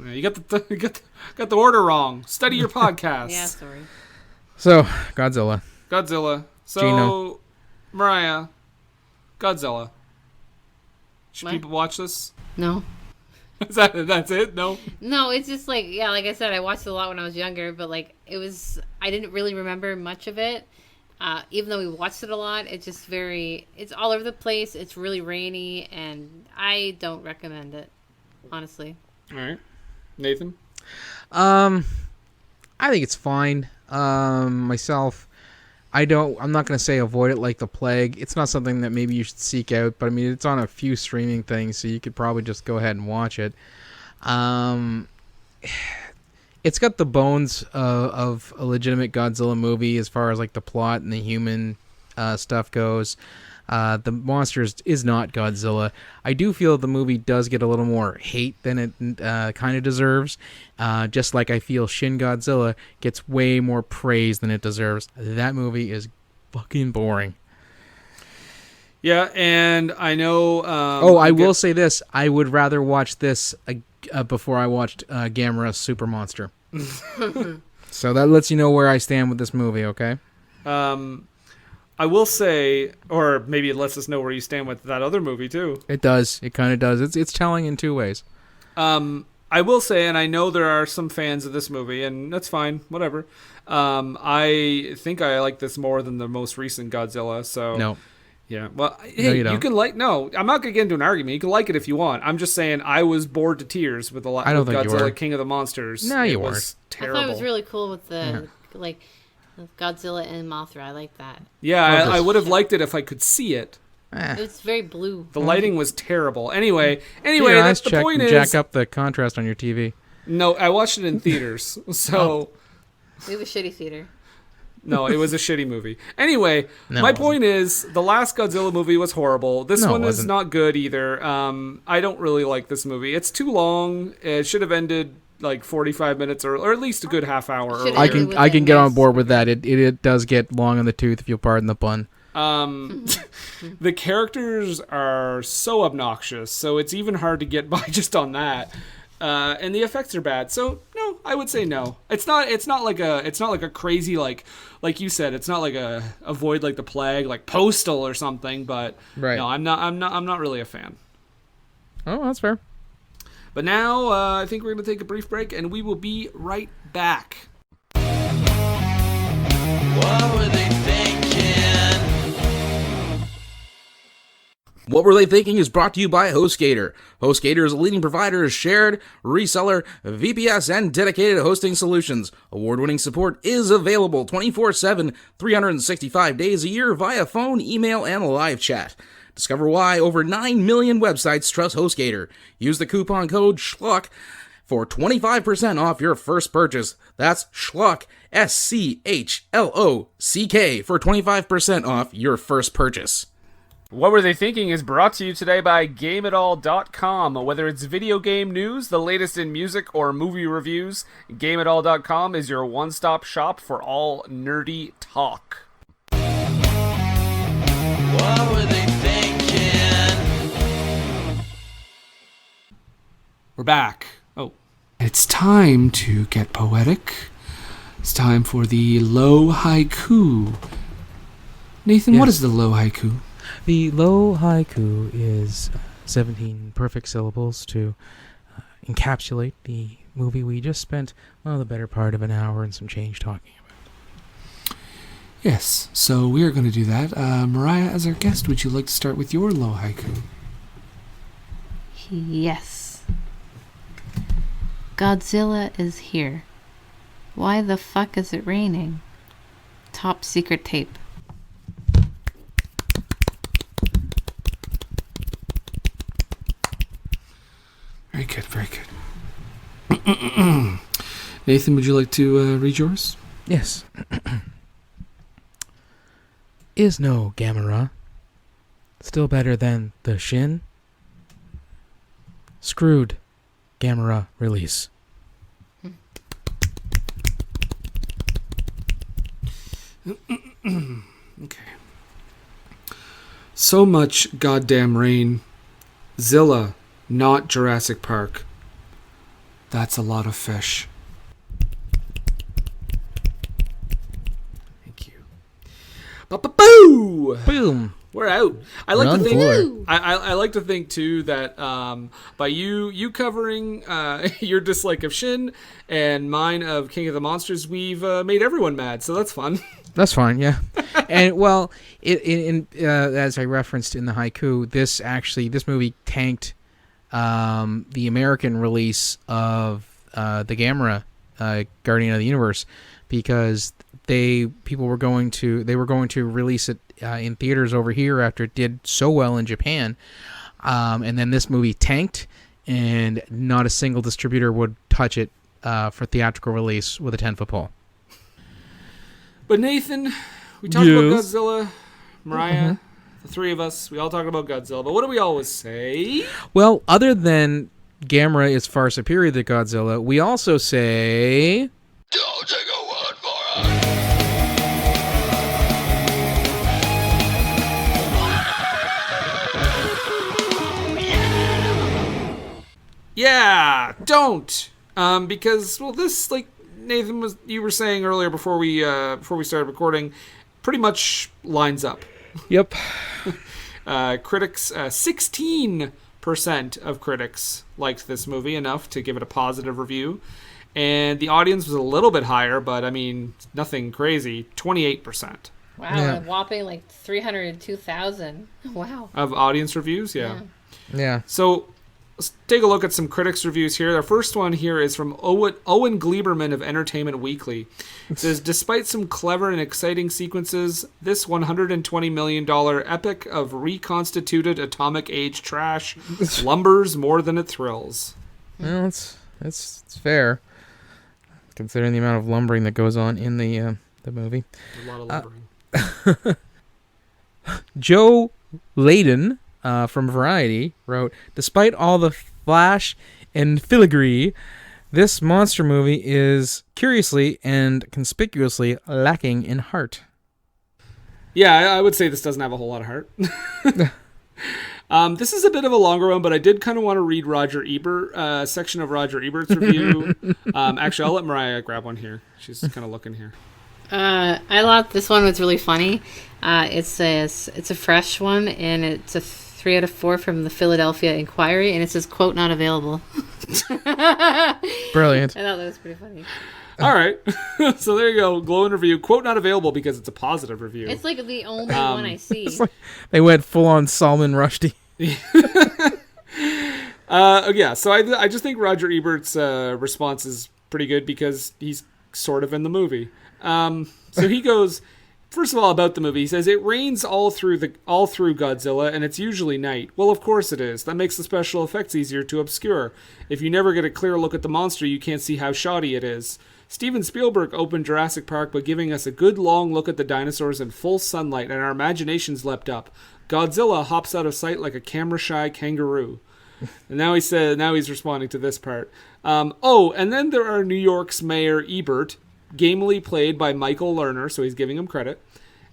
[SPEAKER 4] Yeah, you got the order wrong. Study your podcast.
[SPEAKER 6] Yeah, sorry.
[SPEAKER 5] So, Godzilla.
[SPEAKER 4] Godzilla. So,
[SPEAKER 5] Gino.
[SPEAKER 4] Mariah, Godzilla. Should
[SPEAKER 6] What?
[SPEAKER 4] people watch this?
[SPEAKER 6] No.
[SPEAKER 4] That's it? No?
[SPEAKER 6] No, it's just like, yeah, like I said, I watched it a lot when I was younger, but like I didn't really remember much of it. Even though we watched it a lot, it's just it's all over the place. It's really rainy, and I don't recommend it, honestly.
[SPEAKER 4] All right. Nathan?
[SPEAKER 5] I think it's fine. Myself, I'm not going to say avoid it like the plague. It's not something that maybe you should seek out, but I mean, it's on a few streaming things, so you could probably just go ahead and watch it. It's got the bones of a legitimate Godzilla movie as far as like the plot and the human stuff goes. The monster is not Godzilla. I do feel the movie does get a little more hate than it kind of deserves. Just like I feel Shin Godzilla gets way more praise than it deserves. That movie is fucking boring.
[SPEAKER 4] Yeah, and I know...
[SPEAKER 5] I will say this. I would rather watch this before I watched Gamera's Super Monster. So that lets you know where I stand with this movie, okay?
[SPEAKER 4] I will say, or maybe it lets us know where you stand with that other movie, too.
[SPEAKER 5] It does. It kind of does. It's telling in two ways.
[SPEAKER 4] I will say, and I know there are some fans of this movie, and that's fine, whatever. I think I like this more than the most recent Godzilla, so...
[SPEAKER 5] No.
[SPEAKER 4] Yeah, well,
[SPEAKER 5] No,
[SPEAKER 4] hey,
[SPEAKER 5] you don't.
[SPEAKER 4] you can like... No, I'm not going to get into an argument. You can like it if you want. I'm just saying I was bored to tears with
[SPEAKER 5] I don't think you
[SPEAKER 4] Godzilla
[SPEAKER 5] were.
[SPEAKER 4] King of the Monsters.
[SPEAKER 5] No, you
[SPEAKER 4] It was
[SPEAKER 5] weren't.
[SPEAKER 4] terrible.
[SPEAKER 6] I thought it was really cool with the with Godzilla and Mothra. I like that.
[SPEAKER 4] Yeah, I would have liked it if I could see it.
[SPEAKER 6] It was very blue.
[SPEAKER 4] The lighting was terrible. Anyway,
[SPEAKER 5] Get your eyes
[SPEAKER 4] that's the
[SPEAKER 5] checked
[SPEAKER 4] point
[SPEAKER 5] and
[SPEAKER 4] is...
[SPEAKER 5] jack up the contrast on your TV.
[SPEAKER 4] No, I watched it in theaters, so...
[SPEAKER 6] We have a shitty theater.
[SPEAKER 4] No, it was a shitty movie. Anyway,
[SPEAKER 5] No,
[SPEAKER 4] my
[SPEAKER 5] it
[SPEAKER 4] point is, the last Godzilla movie was horrible. This
[SPEAKER 5] No, it
[SPEAKER 4] one is
[SPEAKER 5] wasn't.
[SPEAKER 4] not good either. I don't really like this movie. It's too long. It should have ended like 45 minutes or at least a good half hour
[SPEAKER 6] Should
[SPEAKER 4] earlier.
[SPEAKER 5] I can get on board with that. It does get long on the tooth, if you'll pardon the pun.
[SPEAKER 4] The characters are so obnoxious, so it's even hard to get by just on that. And the effects are bad, so no, I would say no. It's not like a crazy like you said. It's not like a avoid like the plague, like Postal or something. But
[SPEAKER 5] Right.
[SPEAKER 4] no, I'm not really a fan.
[SPEAKER 5] Oh, that's fair.
[SPEAKER 4] But now I think we're gonna take a brief break, and we will be right back.
[SPEAKER 3] What were they thinking?
[SPEAKER 5] What Were They Thinking is brought to you by HostGator. HostGator is a leading provider of shared, reseller, VPS, and dedicated hosting solutions. Award-winning support is available 24/7, 365 days a year via phone, email, and live chat. Discover why over 9 million websites trust HostGator. Use the coupon code SCHLUCK for 25% off your first purchase. That's SCHLUCK, SCHLOCK, for 25% off your first purchase.
[SPEAKER 4] What Were They Thinking is brought to you today by GameItAll.com. Whether it's video game news, the latest in music, or movie reviews, GameItAll.com is your one-stop shop for all nerdy talk.
[SPEAKER 3] What were they thinking?
[SPEAKER 4] We're back. Oh. It's time to get poetic. It's time for the low haiku. Nathan, what
[SPEAKER 5] Yes.
[SPEAKER 4] is the low haiku?
[SPEAKER 5] The low haiku is 17 perfect syllables to encapsulate the movie we just spent, the better part of an hour and some change talking about.
[SPEAKER 4] Yes, so we are going to do that. Mariah, as our guest, would you like to start with your low haiku?
[SPEAKER 6] Yes. Godzilla is here. Why the fuck is it raining? Top secret tape.
[SPEAKER 4] Very good, very good. Nathan, would you like to read yours?
[SPEAKER 5] Yes. Is no Gamera still better than the Shin? Screwed Gamera release.
[SPEAKER 4] Okay. So much goddamn rain. Zilla, not Jurassic Park. That's a lot of fish. Thank you. Ba-ba-boo!
[SPEAKER 5] Boom!
[SPEAKER 4] We're out. I like
[SPEAKER 5] Run
[SPEAKER 4] to think.
[SPEAKER 5] for it.
[SPEAKER 4] I like to think too that by you covering your dislike of Shin and mine of King of the Monsters, we've made everyone mad. So that's fun.
[SPEAKER 5] That's fine, yeah. And well, as I referenced in the haiku, this movie tanked the American release of the Gamera Guardian of the Universe because they were going to release it in theaters over here after it did so well in Japan, and then this movie tanked, and not a single distributor would touch it for theatrical release with a 10-foot pole.
[SPEAKER 4] But Nathan, we talked about
[SPEAKER 5] Yes.
[SPEAKER 4] Godzilla, Mariah, the three of us. We all talk about Godzilla, but what do we always say?
[SPEAKER 5] Well, other than Gamera is far superior to Godzilla, we also say...
[SPEAKER 3] Don't take a word for it.
[SPEAKER 4] Yeah, don't. Because this, like Nathan you were saying earlier before we started recording, pretty much lines up.
[SPEAKER 5] Yep.
[SPEAKER 4] Critics, 16% of critics liked this movie enough to give it a positive review, and the audience was a little bit higher, but I mean nothing crazy, 28%.
[SPEAKER 6] Wow,
[SPEAKER 5] Yeah.
[SPEAKER 6] a whopping like 302,000. Wow.
[SPEAKER 4] Of audience reviews, yeah.
[SPEAKER 5] Yeah.
[SPEAKER 4] So let's take a look at some critics' reviews here. Our first one here is from Owen Gleiberman of Entertainment Weekly. It says, despite some clever and exciting sequences, this $120 million epic of reconstituted atomic age trash lumbers more than it thrills.
[SPEAKER 5] Well, it's fair, considering the amount of lumbering that goes on in the movie.
[SPEAKER 4] A lot of lumbering.
[SPEAKER 5] Joe Layden from Variety wrote, despite all the flash and filigree, This monster movie is curiously and conspicuously lacking in heart.
[SPEAKER 4] Yeah, I would say this doesn't have a whole lot of heart. This is a bit of a longer one, but I did kind of want to read Roger Ebert, section of Roger Ebert's review. Actually, I'll let Mariah grab one here. She's kind of looking here.
[SPEAKER 6] I thought this one was really funny. It's a fresh one, and it's a 3 out of 4 from the Philadelphia Inquiry, and it says, quote, not available.
[SPEAKER 5] Brilliant.
[SPEAKER 6] I thought that was pretty funny.
[SPEAKER 4] All right. So there you go. Glowing review. Quote, not available because it's a positive review.
[SPEAKER 6] It's like the only one I see.
[SPEAKER 5] It's like they went full on Salman Rushdie.
[SPEAKER 4] Yeah, so I just think Roger Ebert's response is pretty good because he's sort of in the movie. So he goes, first of all, about the movie, he says, it rains all through Godzilla, and it's usually night. Well, of course it is. That makes the special effects easier to obscure. If you never get a clear look at the monster, you can't see how shoddy it is. Steven Spielberg opened Jurassic Park by giving us a good long look at the dinosaurs in full sunlight, and our imaginations leapt up. Godzilla hops out of sight like a camera-shy kangaroo. And now he's responding to this part. And then there are New York's Mayor Ebert, gamely played by Michael Lerner, so he's giving him credit,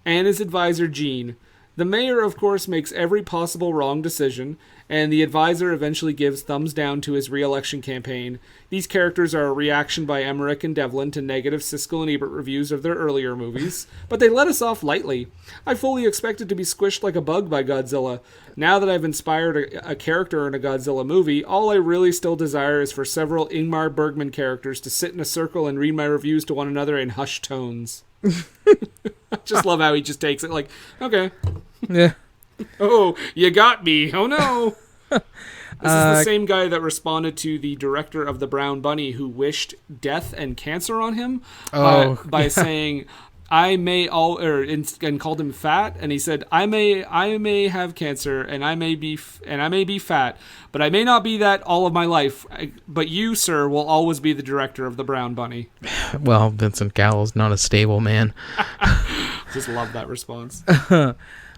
[SPEAKER 4] and his advisor Gene. The mayor, of course, makes every possible wrong decision, and the advisor eventually gives thumbs down to his re-election campaign. These characters are a reaction by Emmerich and Devlin to negative Siskel and Ebert reviews of their earlier movies, but they let us off lightly. I fully expected to be squished like a bug by Godzilla. Now that I've inspired a character in a Godzilla movie, all I really still desire is for several Ingmar Bergman characters to sit in a circle and read my reviews to one another in hushed tones. I just love how he just takes it like, okay.
[SPEAKER 5] Yeah.
[SPEAKER 4] Oh, you got me. Oh, no. This is the same guy that responded to the director of The Brown Bunny who wished death and cancer on him by saying, I may and called him fat, and he said, I may have cancer and I may be fat, but I may not be that all of my life. But you, sir, will always be the director of The Brown Bunny.
[SPEAKER 5] Well, Vincent Gallo's not a stable man.
[SPEAKER 4] Just love that response.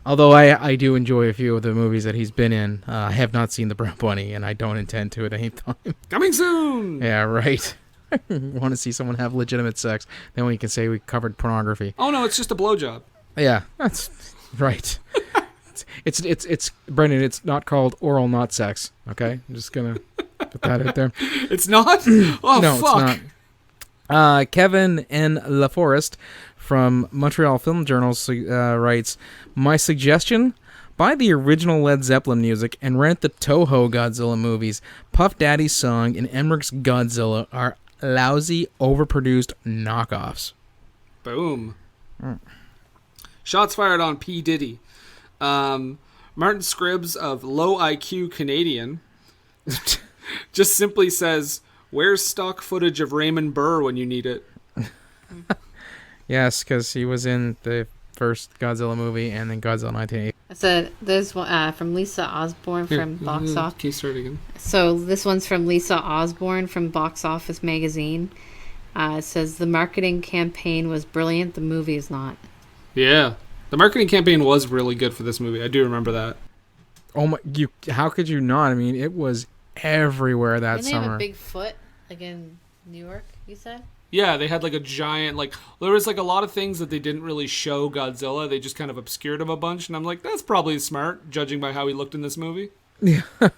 [SPEAKER 5] Although I do enjoy a few of the movies that he's been in. I have not seen The Brown Bunny, and I don't intend to at any time.
[SPEAKER 4] Coming soon!
[SPEAKER 5] Yeah, right. Want to see someone have legitimate sex, then we can say we covered pornography.
[SPEAKER 4] Oh, no, it's just a blowjob.
[SPEAKER 5] Yeah, that's right. It's Brendan, it's not called oral not sex, okay? I'm just going to put that out there.
[SPEAKER 4] It's not? Oh, no, fuck.
[SPEAKER 5] It's not. Kevin N. LaForest from Montreal Film Journal writes, my suggestion, buy the original Led Zeppelin music and rent the Toho Godzilla movies. Puff Daddy's song and Emmerich's Godzilla are lousy, overproduced knockoffs.
[SPEAKER 4] Boom. Shots fired on P. Diddy. Martin Scribbs of Low IQ Canadian just simply says, where's stock footage of Raymond Burr when you need it?
[SPEAKER 5] Yes, because he was in the first Godzilla movie and then Godzilla 1980.
[SPEAKER 6] So there's one from Lisa Osborne from Box Office.
[SPEAKER 4] Can you start again?
[SPEAKER 6] So this one's from Lisa Osborne from Box Office Magazine. It says the marketing campaign was brilliant. The movie is not.
[SPEAKER 4] Yeah, the marketing campaign was really good for this movie. I do remember that.
[SPEAKER 5] Oh my! How could you not? I mean, it was everywhere that
[SPEAKER 6] Didn't
[SPEAKER 5] summer.
[SPEAKER 6] they have a big foot like in New York? You said.
[SPEAKER 4] Yeah, they had like a giant, there was like a lot of things that they didn't really show Godzilla. They just kind of obscured him a bunch, and I'm like, that's probably smart, judging by how he looked in this movie.
[SPEAKER 5] Yeah. But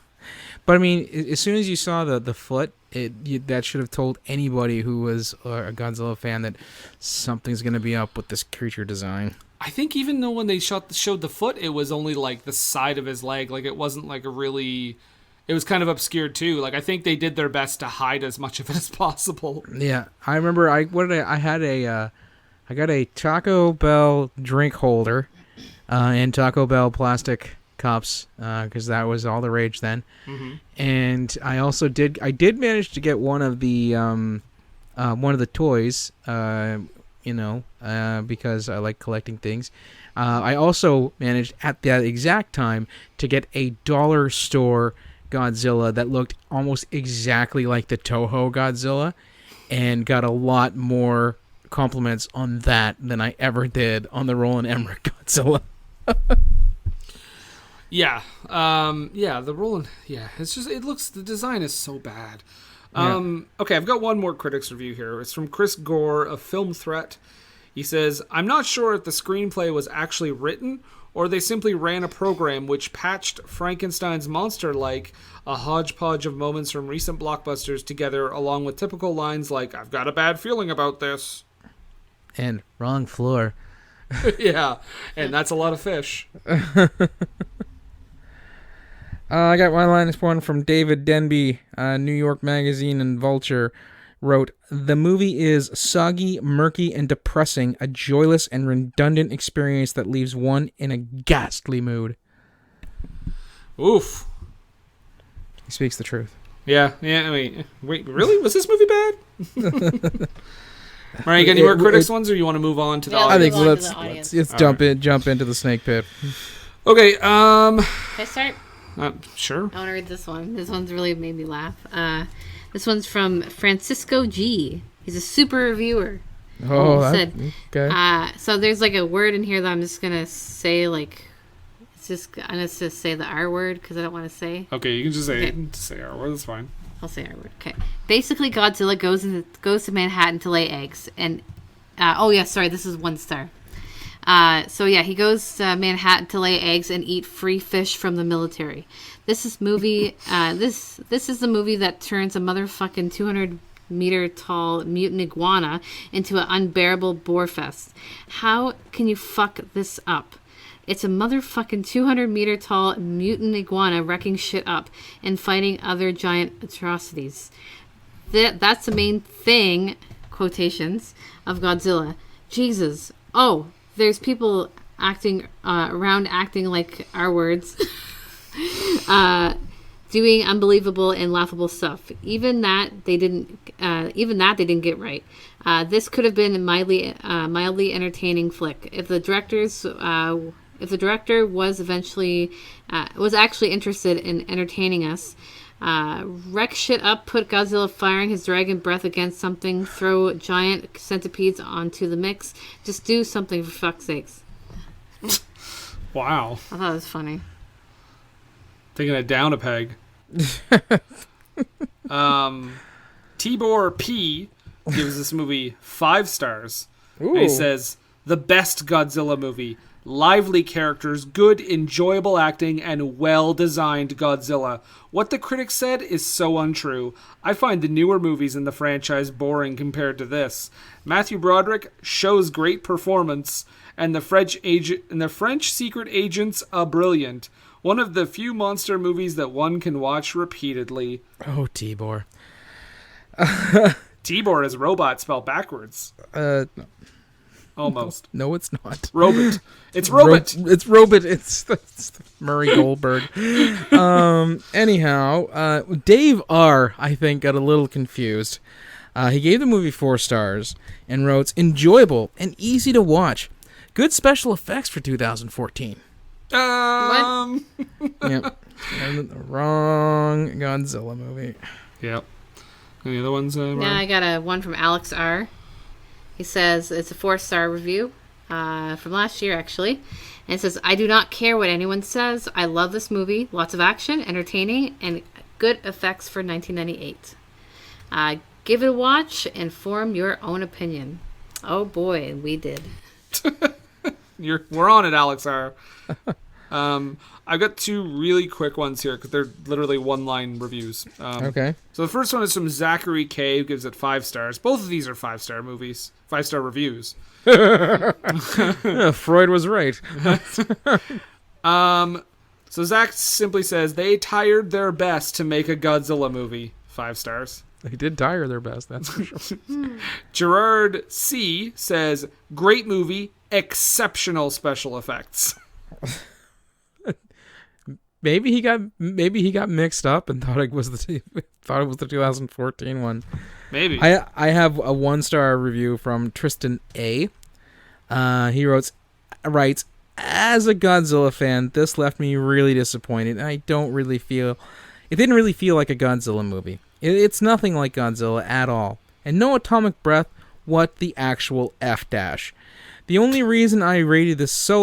[SPEAKER 5] I mean, as soon as you saw the foot, that should have told anybody who was a Godzilla fan that something's going to be up with this creature design.
[SPEAKER 4] I think even though when they showed the foot, it was only like the side of his leg. Like it wasn't like it was kind of obscured too. Like I think they did their best to hide as much of it as possible.
[SPEAKER 5] Yeah, I remember I got a Taco Bell drink holder and Taco Bell plastic cups because that was all the rage then. Mm-hmm. And I also did manage to get one of the toys, because I like collecting things. I also managed at that exact time to get a dollar store Godzilla that looked almost exactly like the Toho Godzilla, and got a lot more compliments on that than I ever did on the Roland Emmerich Godzilla.
[SPEAKER 4] Yeah. The Roland. Yeah. It's just, the design is so bad. Okay, I've got one more critics review here. It's from Chris Gore of Film Threat. He says, I'm not sure if the screenplay was actually written or they simply ran a program which patched Frankenstein's monster like a hodgepodge of moments from recent blockbusters together, along with typical lines like, I've got a bad feeling about this.
[SPEAKER 5] And wrong floor.
[SPEAKER 4] Yeah, and that's a lot of fish.
[SPEAKER 5] I got my latest one from David Denby, New York Magazine and Vulture. Wrote, the movie is soggy, murky, and depressing, a joyless and redundant experience that leaves one in a ghastly mood.
[SPEAKER 4] Oof.
[SPEAKER 5] He speaks the truth.
[SPEAKER 4] Yeah, I mean, wait, really? Was this movie bad? Mariah, you got any more critics ones, or you want to move on to the
[SPEAKER 6] Yeah,
[SPEAKER 4] audience?
[SPEAKER 5] I think
[SPEAKER 6] move on to
[SPEAKER 5] let's
[SPEAKER 6] the audience.
[SPEAKER 5] jump into the snake pit.
[SPEAKER 4] Okay,
[SPEAKER 6] Can I start?
[SPEAKER 4] sure.
[SPEAKER 6] I want to read this one. This one's really made me laugh. This one's from Francisco G. He's a super reviewer.
[SPEAKER 5] Oh,
[SPEAKER 6] Okay. So there's like a word in here that I'm just gonna say I'm gonna just say the R word because I don't want to say.
[SPEAKER 4] Okay, you can just say our word. That's fine.
[SPEAKER 6] I'll say R word. Okay. Basically, Godzilla goes to Manhattan to lay eggs, and this is 1 star. He goes to Manhattan to lay eggs and eat free fish from the military. This is movie. This is the movie that turns a motherfucking 200-meter tall mutant iguana into an unbearable boar fest. How can you fuck this up? It's a motherfucking 200-meter tall mutant iguana wrecking shit up and fighting other giant atrocities. That's the main thing, quotations, of Godzilla. Jesus. Oh, there's people acting like our words. Doing unbelievable and laughable stuff. Even that they didn't get right. This could have been a mildly entertaining flick if the director was actually interested in entertaining us. Wreck shit up, put Godzilla firing his dragon breath against something, throw giant centipedes onto the mix. Just do something for fuck's sakes.
[SPEAKER 4] Wow.
[SPEAKER 6] I thought it was funny.
[SPEAKER 4] Taking it down a peg. Tibor P gives this movie 5 stars.
[SPEAKER 5] Ooh.
[SPEAKER 4] And he says, the best Godzilla movie. Lively characters, good, enjoyable acting, and well-designed Godzilla. What the critics said is so untrue. I find the newer movies in the franchise boring compared to this. Matthew Broderick shows great performance, and the French secret agents are brilliant. One of the few monster movies that one can watch repeatedly.
[SPEAKER 5] Oh, Tibor.
[SPEAKER 4] Tibor is robot spelled backwards.
[SPEAKER 5] No.
[SPEAKER 4] Almost.
[SPEAKER 5] No, it's not.
[SPEAKER 4] Robot. It's Robot.
[SPEAKER 5] It's Robot. It's Murray Goldberg. Anyhow, Dave R., I think, got a little confused. He gave the movie 4 stars and wrote, enjoyable and easy to watch. Good special effects for 2014.
[SPEAKER 6] What?
[SPEAKER 5] Yep. Wrong Godzilla movie.
[SPEAKER 4] Yep. Any other ones?
[SPEAKER 6] Yeah, I got one from Alex R. He says it's a 4-star review from last year, actually. And it says, I do not care what anyone says. I love this movie. Lots of action, entertaining, and good effects for 1998. Give it a watch and form your own opinion. Oh boy, we did.
[SPEAKER 4] We're on it, Alex R. I've got 2 really quick ones here because they're literally 1-line reviews.
[SPEAKER 5] Okay.
[SPEAKER 4] So the first one is from Zachary K, who gives it 5 stars. Both of these are 5-star movies, 5-star reviews.
[SPEAKER 5] Yeah, Freud was right.
[SPEAKER 4] So Zach simply says they tired their best to make a Godzilla movie. 5 stars.
[SPEAKER 5] They did tire their best, that's for sure.
[SPEAKER 4] Gerard C says great movie, exceptional special effects.
[SPEAKER 5] Maybe he got mixed up and thought it was the 2014 one.
[SPEAKER 4] Maybe.
[SPEAKER 5] I have a 1-star review from Tristan A. He writes, as a Godzilla fan, this left me really disappointed. It didn't really feel like a Godzilla movie. It's nothing like Godzilla at all. And no atomic breath, what the actual F-dash. The only reason I rated this too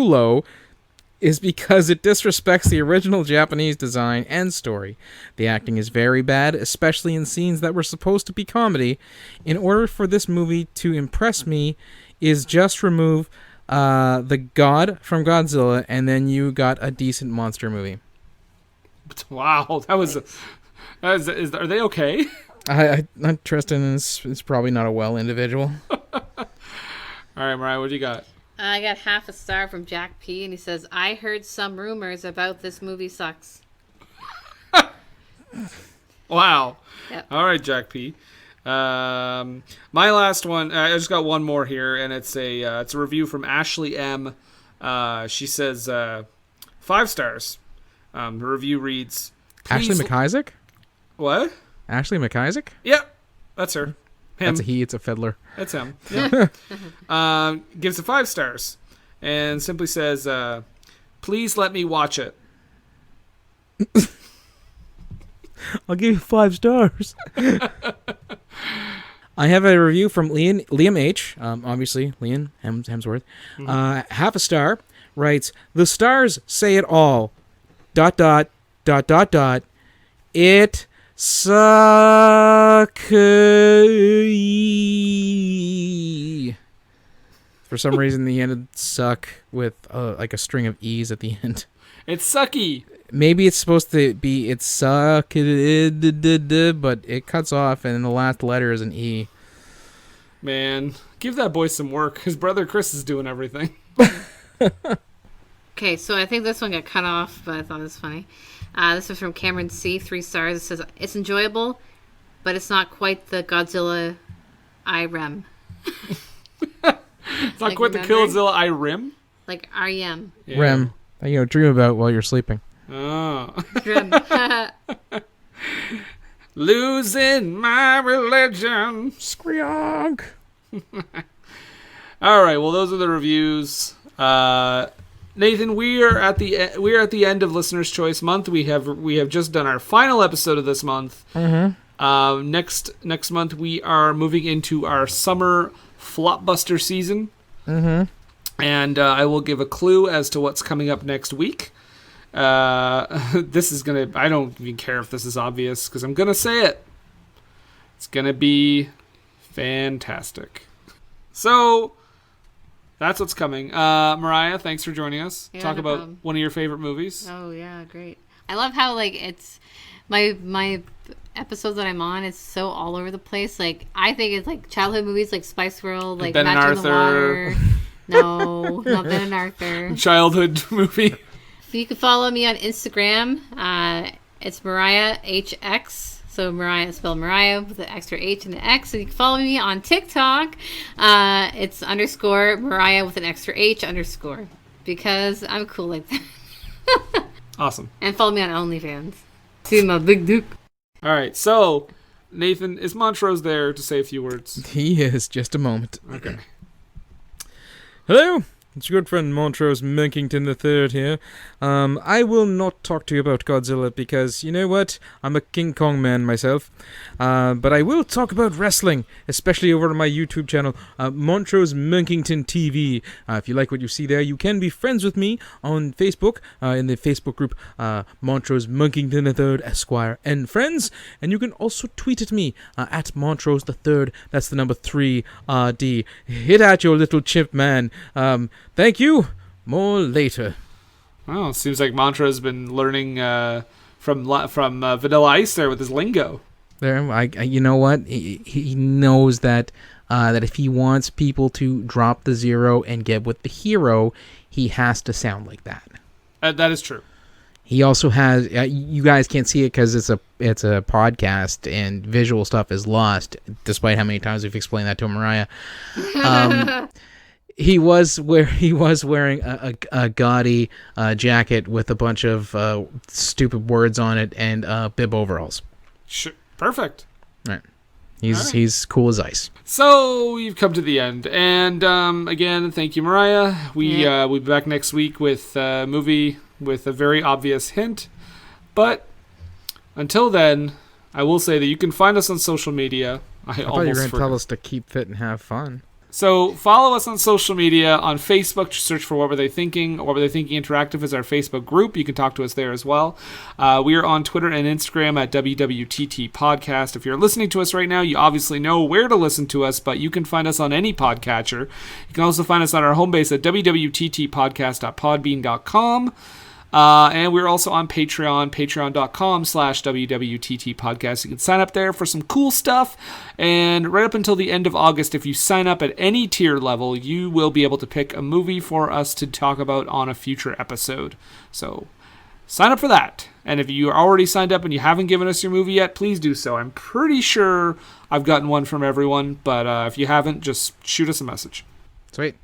[SPEAKER 5] low is because it disrespects the original Japanese design and story. The acting is very bad, especially in scenes that were supposed to be comedy. In order for this movie to impress me, is just remove the god from Godzilla, and then you got a decent monster movie.
[SPEAKER 4] Wow, that was... are they okay?
[SPEAKER 5] Tristan is probably not a well individual.
[SPEAKER 4] All right, Mariah, what do you got?
[SPEAKER 6] I got half a star from Jack P, and he says, I heard some rumors about this movie sucks.
[SPEAKER 4] Wow.
[SPEAKER 6] Yep.
[SPEAKER 4] All right, Jack P. My last one, I just got one more here, and it's a review from Ashley M. She says 5 stars. Her review reads...
[SPEAKER 5] Ashley McIsaac?
[SPEAKER 4] What?
[SPEAKER 5] Ashley McIsaac?
[SPEAKER 4] Yep, that's her. Him.
[SPEAKER 5] That's a he, it's a fiddler.
[SPEAKER 4] That's him. Yeah. Gives it 5 stars and simply says, please let me watch it.
[SPEAKER 5] I'll give you 5 stars. I have a review from Liam H. Obviously, Liam Hemsworth. Half a star. Writes, the stars say it all. ... It suck. For some reason, the ended suck with like a string of E's at the end.
[SPEAKER 4] It's sucky.
[SPEAKER 5] Maybe it's supposed to be it suck, but it cuts off, and the last letter is an E.
[SPEAKER 4] Man, give that boy some work. His brother Chris is doing everything.
[SPEAKER 6] Okay, so I think this one got cut off, but I thought it was funny. This is from Cameron C, 3 stars. It says, it's enjoyable, but it's not quite the Godzilla IREM.
[SPEAKER 4] It's not quite the Godzilla IREM?
[SPEAKER 6] Like REM.
[SPEAKER 5] Yeah. REM. Dream about while you're sleeping.
[SPEAKER 4] Oh.
[SPEAKER 6] REM.
[SPEAKER 4] Losing my religion.
[SPEAKER 5] Screog.
[SPEAKER 4] All right, well, those are the reviews. Nathan, we are at the end of Listener's Choice Month. We have just done our final episode of this month.
[SPEAKER 5] Mm-hmm.
[SPEAKER 4] Next month we are moving into our summer flopbuster season.
[SPEAKER 5] Mm-hmm.
[SPEAKER 4] And I will give a clue as to what's coming up next week. This is gonna. I don't even care if this is obvious because I'm gonna say it. It's gonna be fantastic. So. That's what's coming. Mariah, thanks for joining us.
[SPEAKER 6] Yeah,
[SPEAKER 4] Talk
[SPEAKER 6] no
[SPEAKER 4] about
[SPEAKER 6] problem.
[SPEAKER 4] One of your favorite movies.
[SPEAKER 6] Oh, yeah, great. I love how, it's... My episodes that I'm on, it's so all over the place. I think it's, childhood movies like Spice World,
[SPEAKER 4] Ben and
[SPEAKER 6] Match in the
[SPEAKER 4] Arthur.
[SPEAKER 6] Water. No, not Ben and Arthur.
[SPEAKER 4] Childhood movie.
[SPEAKER 6] You can follow me on Instagram. It's Mariah HX. So Mariah, spelled Mariah with the extra H and the X. And you can follow me on TikTok. It's _ Mariah with an extra H _ because I'm cool like that.
[SPEAKER 4] Awesome.
[SPEAKER 6] And follow me on OnlyFans. See my big dick.
[SPEAKER 4] All right. So, Nathan, is Montrose there to say a few words?
[SPEAKER 5] He is. Just a moment.
[SPEAKER 4] Okay.
[SPEAKER 5] Hello. It's your good friend Montrose Monkington III here. I will not talk to you about Godzilla because, you know what? I'm a King Kong man myself. But I will talk about wrestling, especially over on my YouTube channel, Montrose Monkington TV. If you like what you see there, you can be friends with me on Facebook, in the Facebook group Montrose Monkington III Esquire and Friends. And you can also tweet at me at Montrose III. That's the number 3RD. Hit at your little chimp man. Thank you. More later.
[SPEAKER 4] Well, it seems like Montrose has been learning from Vanilla Ice there with his lingo.
[SPEAKER 5] There, you know what? He knows that if he wants people to drop the zero and get with the hero, he has to sound like that.
[SPEAKER 4] That is true.
[SPEAKER 5] He also has. You guys can't see it because it's a podcast and visual stuff is lost. Despite how many times we've explained that to Mariah. He was wearing a gaudy jacket with a bunch of stupid words on it and bib overalls.
[SPEAKER 4] Sure. Perfect.
[SPEAKER 5] Right. He's cool as ice.
[SPEAKER 4] So we've come to the end, and again, thank you, Mariah. We'll be back next week with a movie with a very obvious hint. But until then, I will say that you can find us on social media.
[SPEAKER 5] I thought you were going to tell us to keep fit and have fun.
[SPEAKER 4] So follow us on social media. On Facebook, just search for What Were They Thinking? What Were They Thinking Interactive is our Facebook group. You can talk to us there as well. We are on Twitter and Instagram at WWTT Podcast. If you're listening to us right now, you obviously know where to listen to us, but you can find us on any podcatcher. You can also find us on our home base at www.ttpodcast.podbean.com. And we're also on Patreon, patreon.com/WWTT podcast. You can sign up there for some cool stuff. And right up until the end of August, if you sign up at any tier level, you will be able to pick a movie for us to talk about on a future episode. So sign up for that. And if you are already signed up and you haven't given us your movie yet, please do so. I'm pretty sure I've gotten one from everyone, but if you haven't, just shoot us a message.
[SPEAKER 5] Sweet.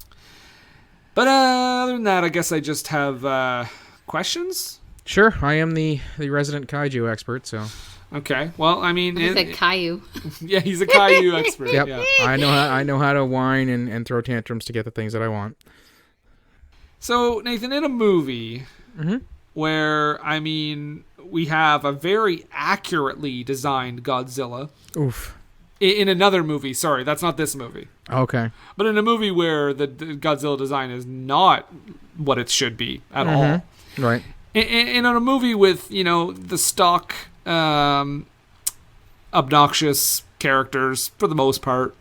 [SPEAKER 4] But other than that, I guess I just have... questions?
[SPEAKER 5] Sure, I am the resident kaiju expert, so.
[SPEAKER 4] Okay, well, I mean...
[SPEAKER 6] He's a Caillou.
[SPEAKER 4] Yeah, he's a Caillou expert.
[SPEAKER 5] Yep,
[SPEAKER 4] yeah.
[SPEAKER 5] I know how to whine and throw tantrums to get the things that I want.
[SPEAKER 4] So, Nathan, in a movie where, I mean, we have a very accurately designed Godzilla...
[SPEAKER 5] Oof.
[SPEAKER 4] In another movie, sorry, that's not this movie.
[SPEAKER 5] Okay.
[SPEAKER 4] But in a movie where the Godzilla design is not what it should be at all.
[SPEAKER 5] Right.
[SPEAKER 4] In a movie with, the stock, obnoxious characters, for the most part.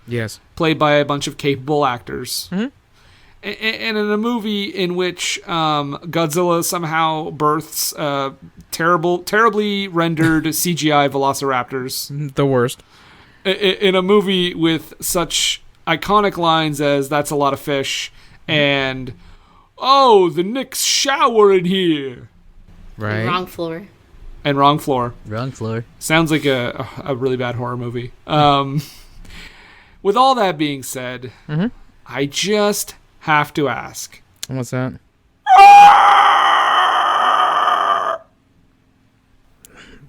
[SPEAKER 5] Yes.
[SPEAKER 4] Played by a bunch of capable actors.
[SPEAKER 5] Mm-hmm.
[SPEAKER 4] And in a movie in which Godzilla somehow births terribly rendered CGI velociraptors.
[SPEAKER 5] The worst.
[SPEAKER 4] In a movie with such iconic lines as "That's a lot of fish" and "Oh, the Knicks shower in here."
[SPEAKER 5] Right.
[SPEAKER 6] Wrong floor.
[SPEAKER 4] And Wrong Floor.
[SPEAKER 5] Wrong floor.
[SPEAKER 4] Sounds like a really bad horror movie. With all that being said, I just have to ask.
[SPEAKER 5] What's that?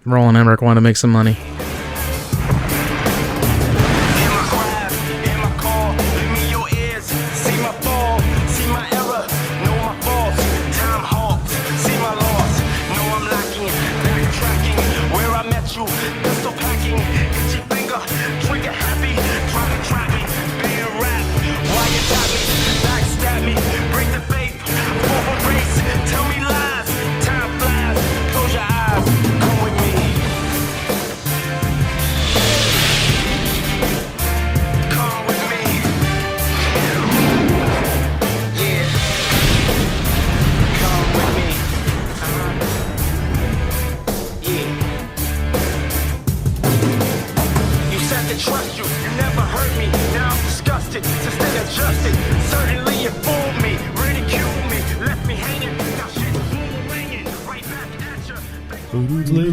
[SPEAKER 5] Roland and Emmerich want to make some money.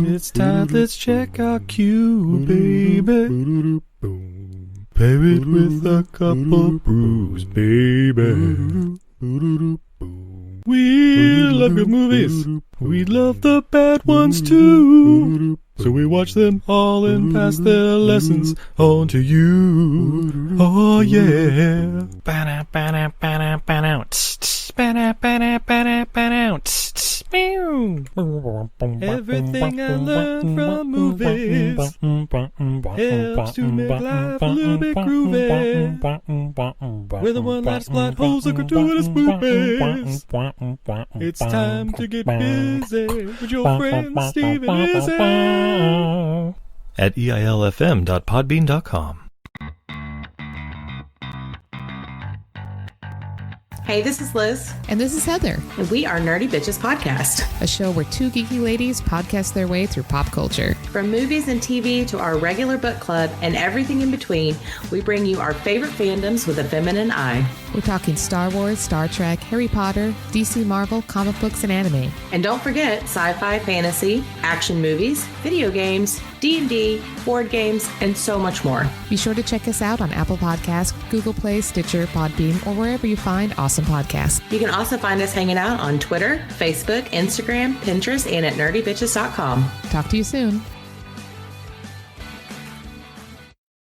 [SPEAKER 2] It's time, let's check our cue, baby. Pair it with a couple brews, baby. We love good movies. We love the bad ones too. So we watch them all and pass their lessons on to you. Oh yeah. Everything I learned from movies helps to make life a little bit groovy. Whether one last plot holes or gratuitous movies, it's time to get busy with your friend Steve and Izzy at eilfm.podbean.com.
[SPEAKER 7] Hey, this is Liz.
[SPEAKER 8] And this is Heather.
[SPEAKER 7] And we are Nerdy Bitches Podcast,
[SPEAKER 8] a show where two geeky ladies podcast their way through pop culture.
[SPEAKER 7] From movies and TV to our regular book club and everything in between, we bring you our favorite fandoms with a feminine eye.
[SPEAKER 8] We're talking Star Wars, Star Trek, Harry Potter, DC, Marvel, comic books, and anime.
[SPEAKER 7] And don't forget sci-fi, fantasy, action movies, video games, D&D, board games, and so much more.
[SPEAKER 8] Be sure to check us out on Apple Podcasts, Google Play, Stitcher, Podbean, or wherever you find awesome podcasts.
[SPEAKER 7] You can also find us hanging out on Twitter, Facebook, Instagram, Pinterest, and at nerdybitches.com.
[SPEAKER 8] Talk to you soon.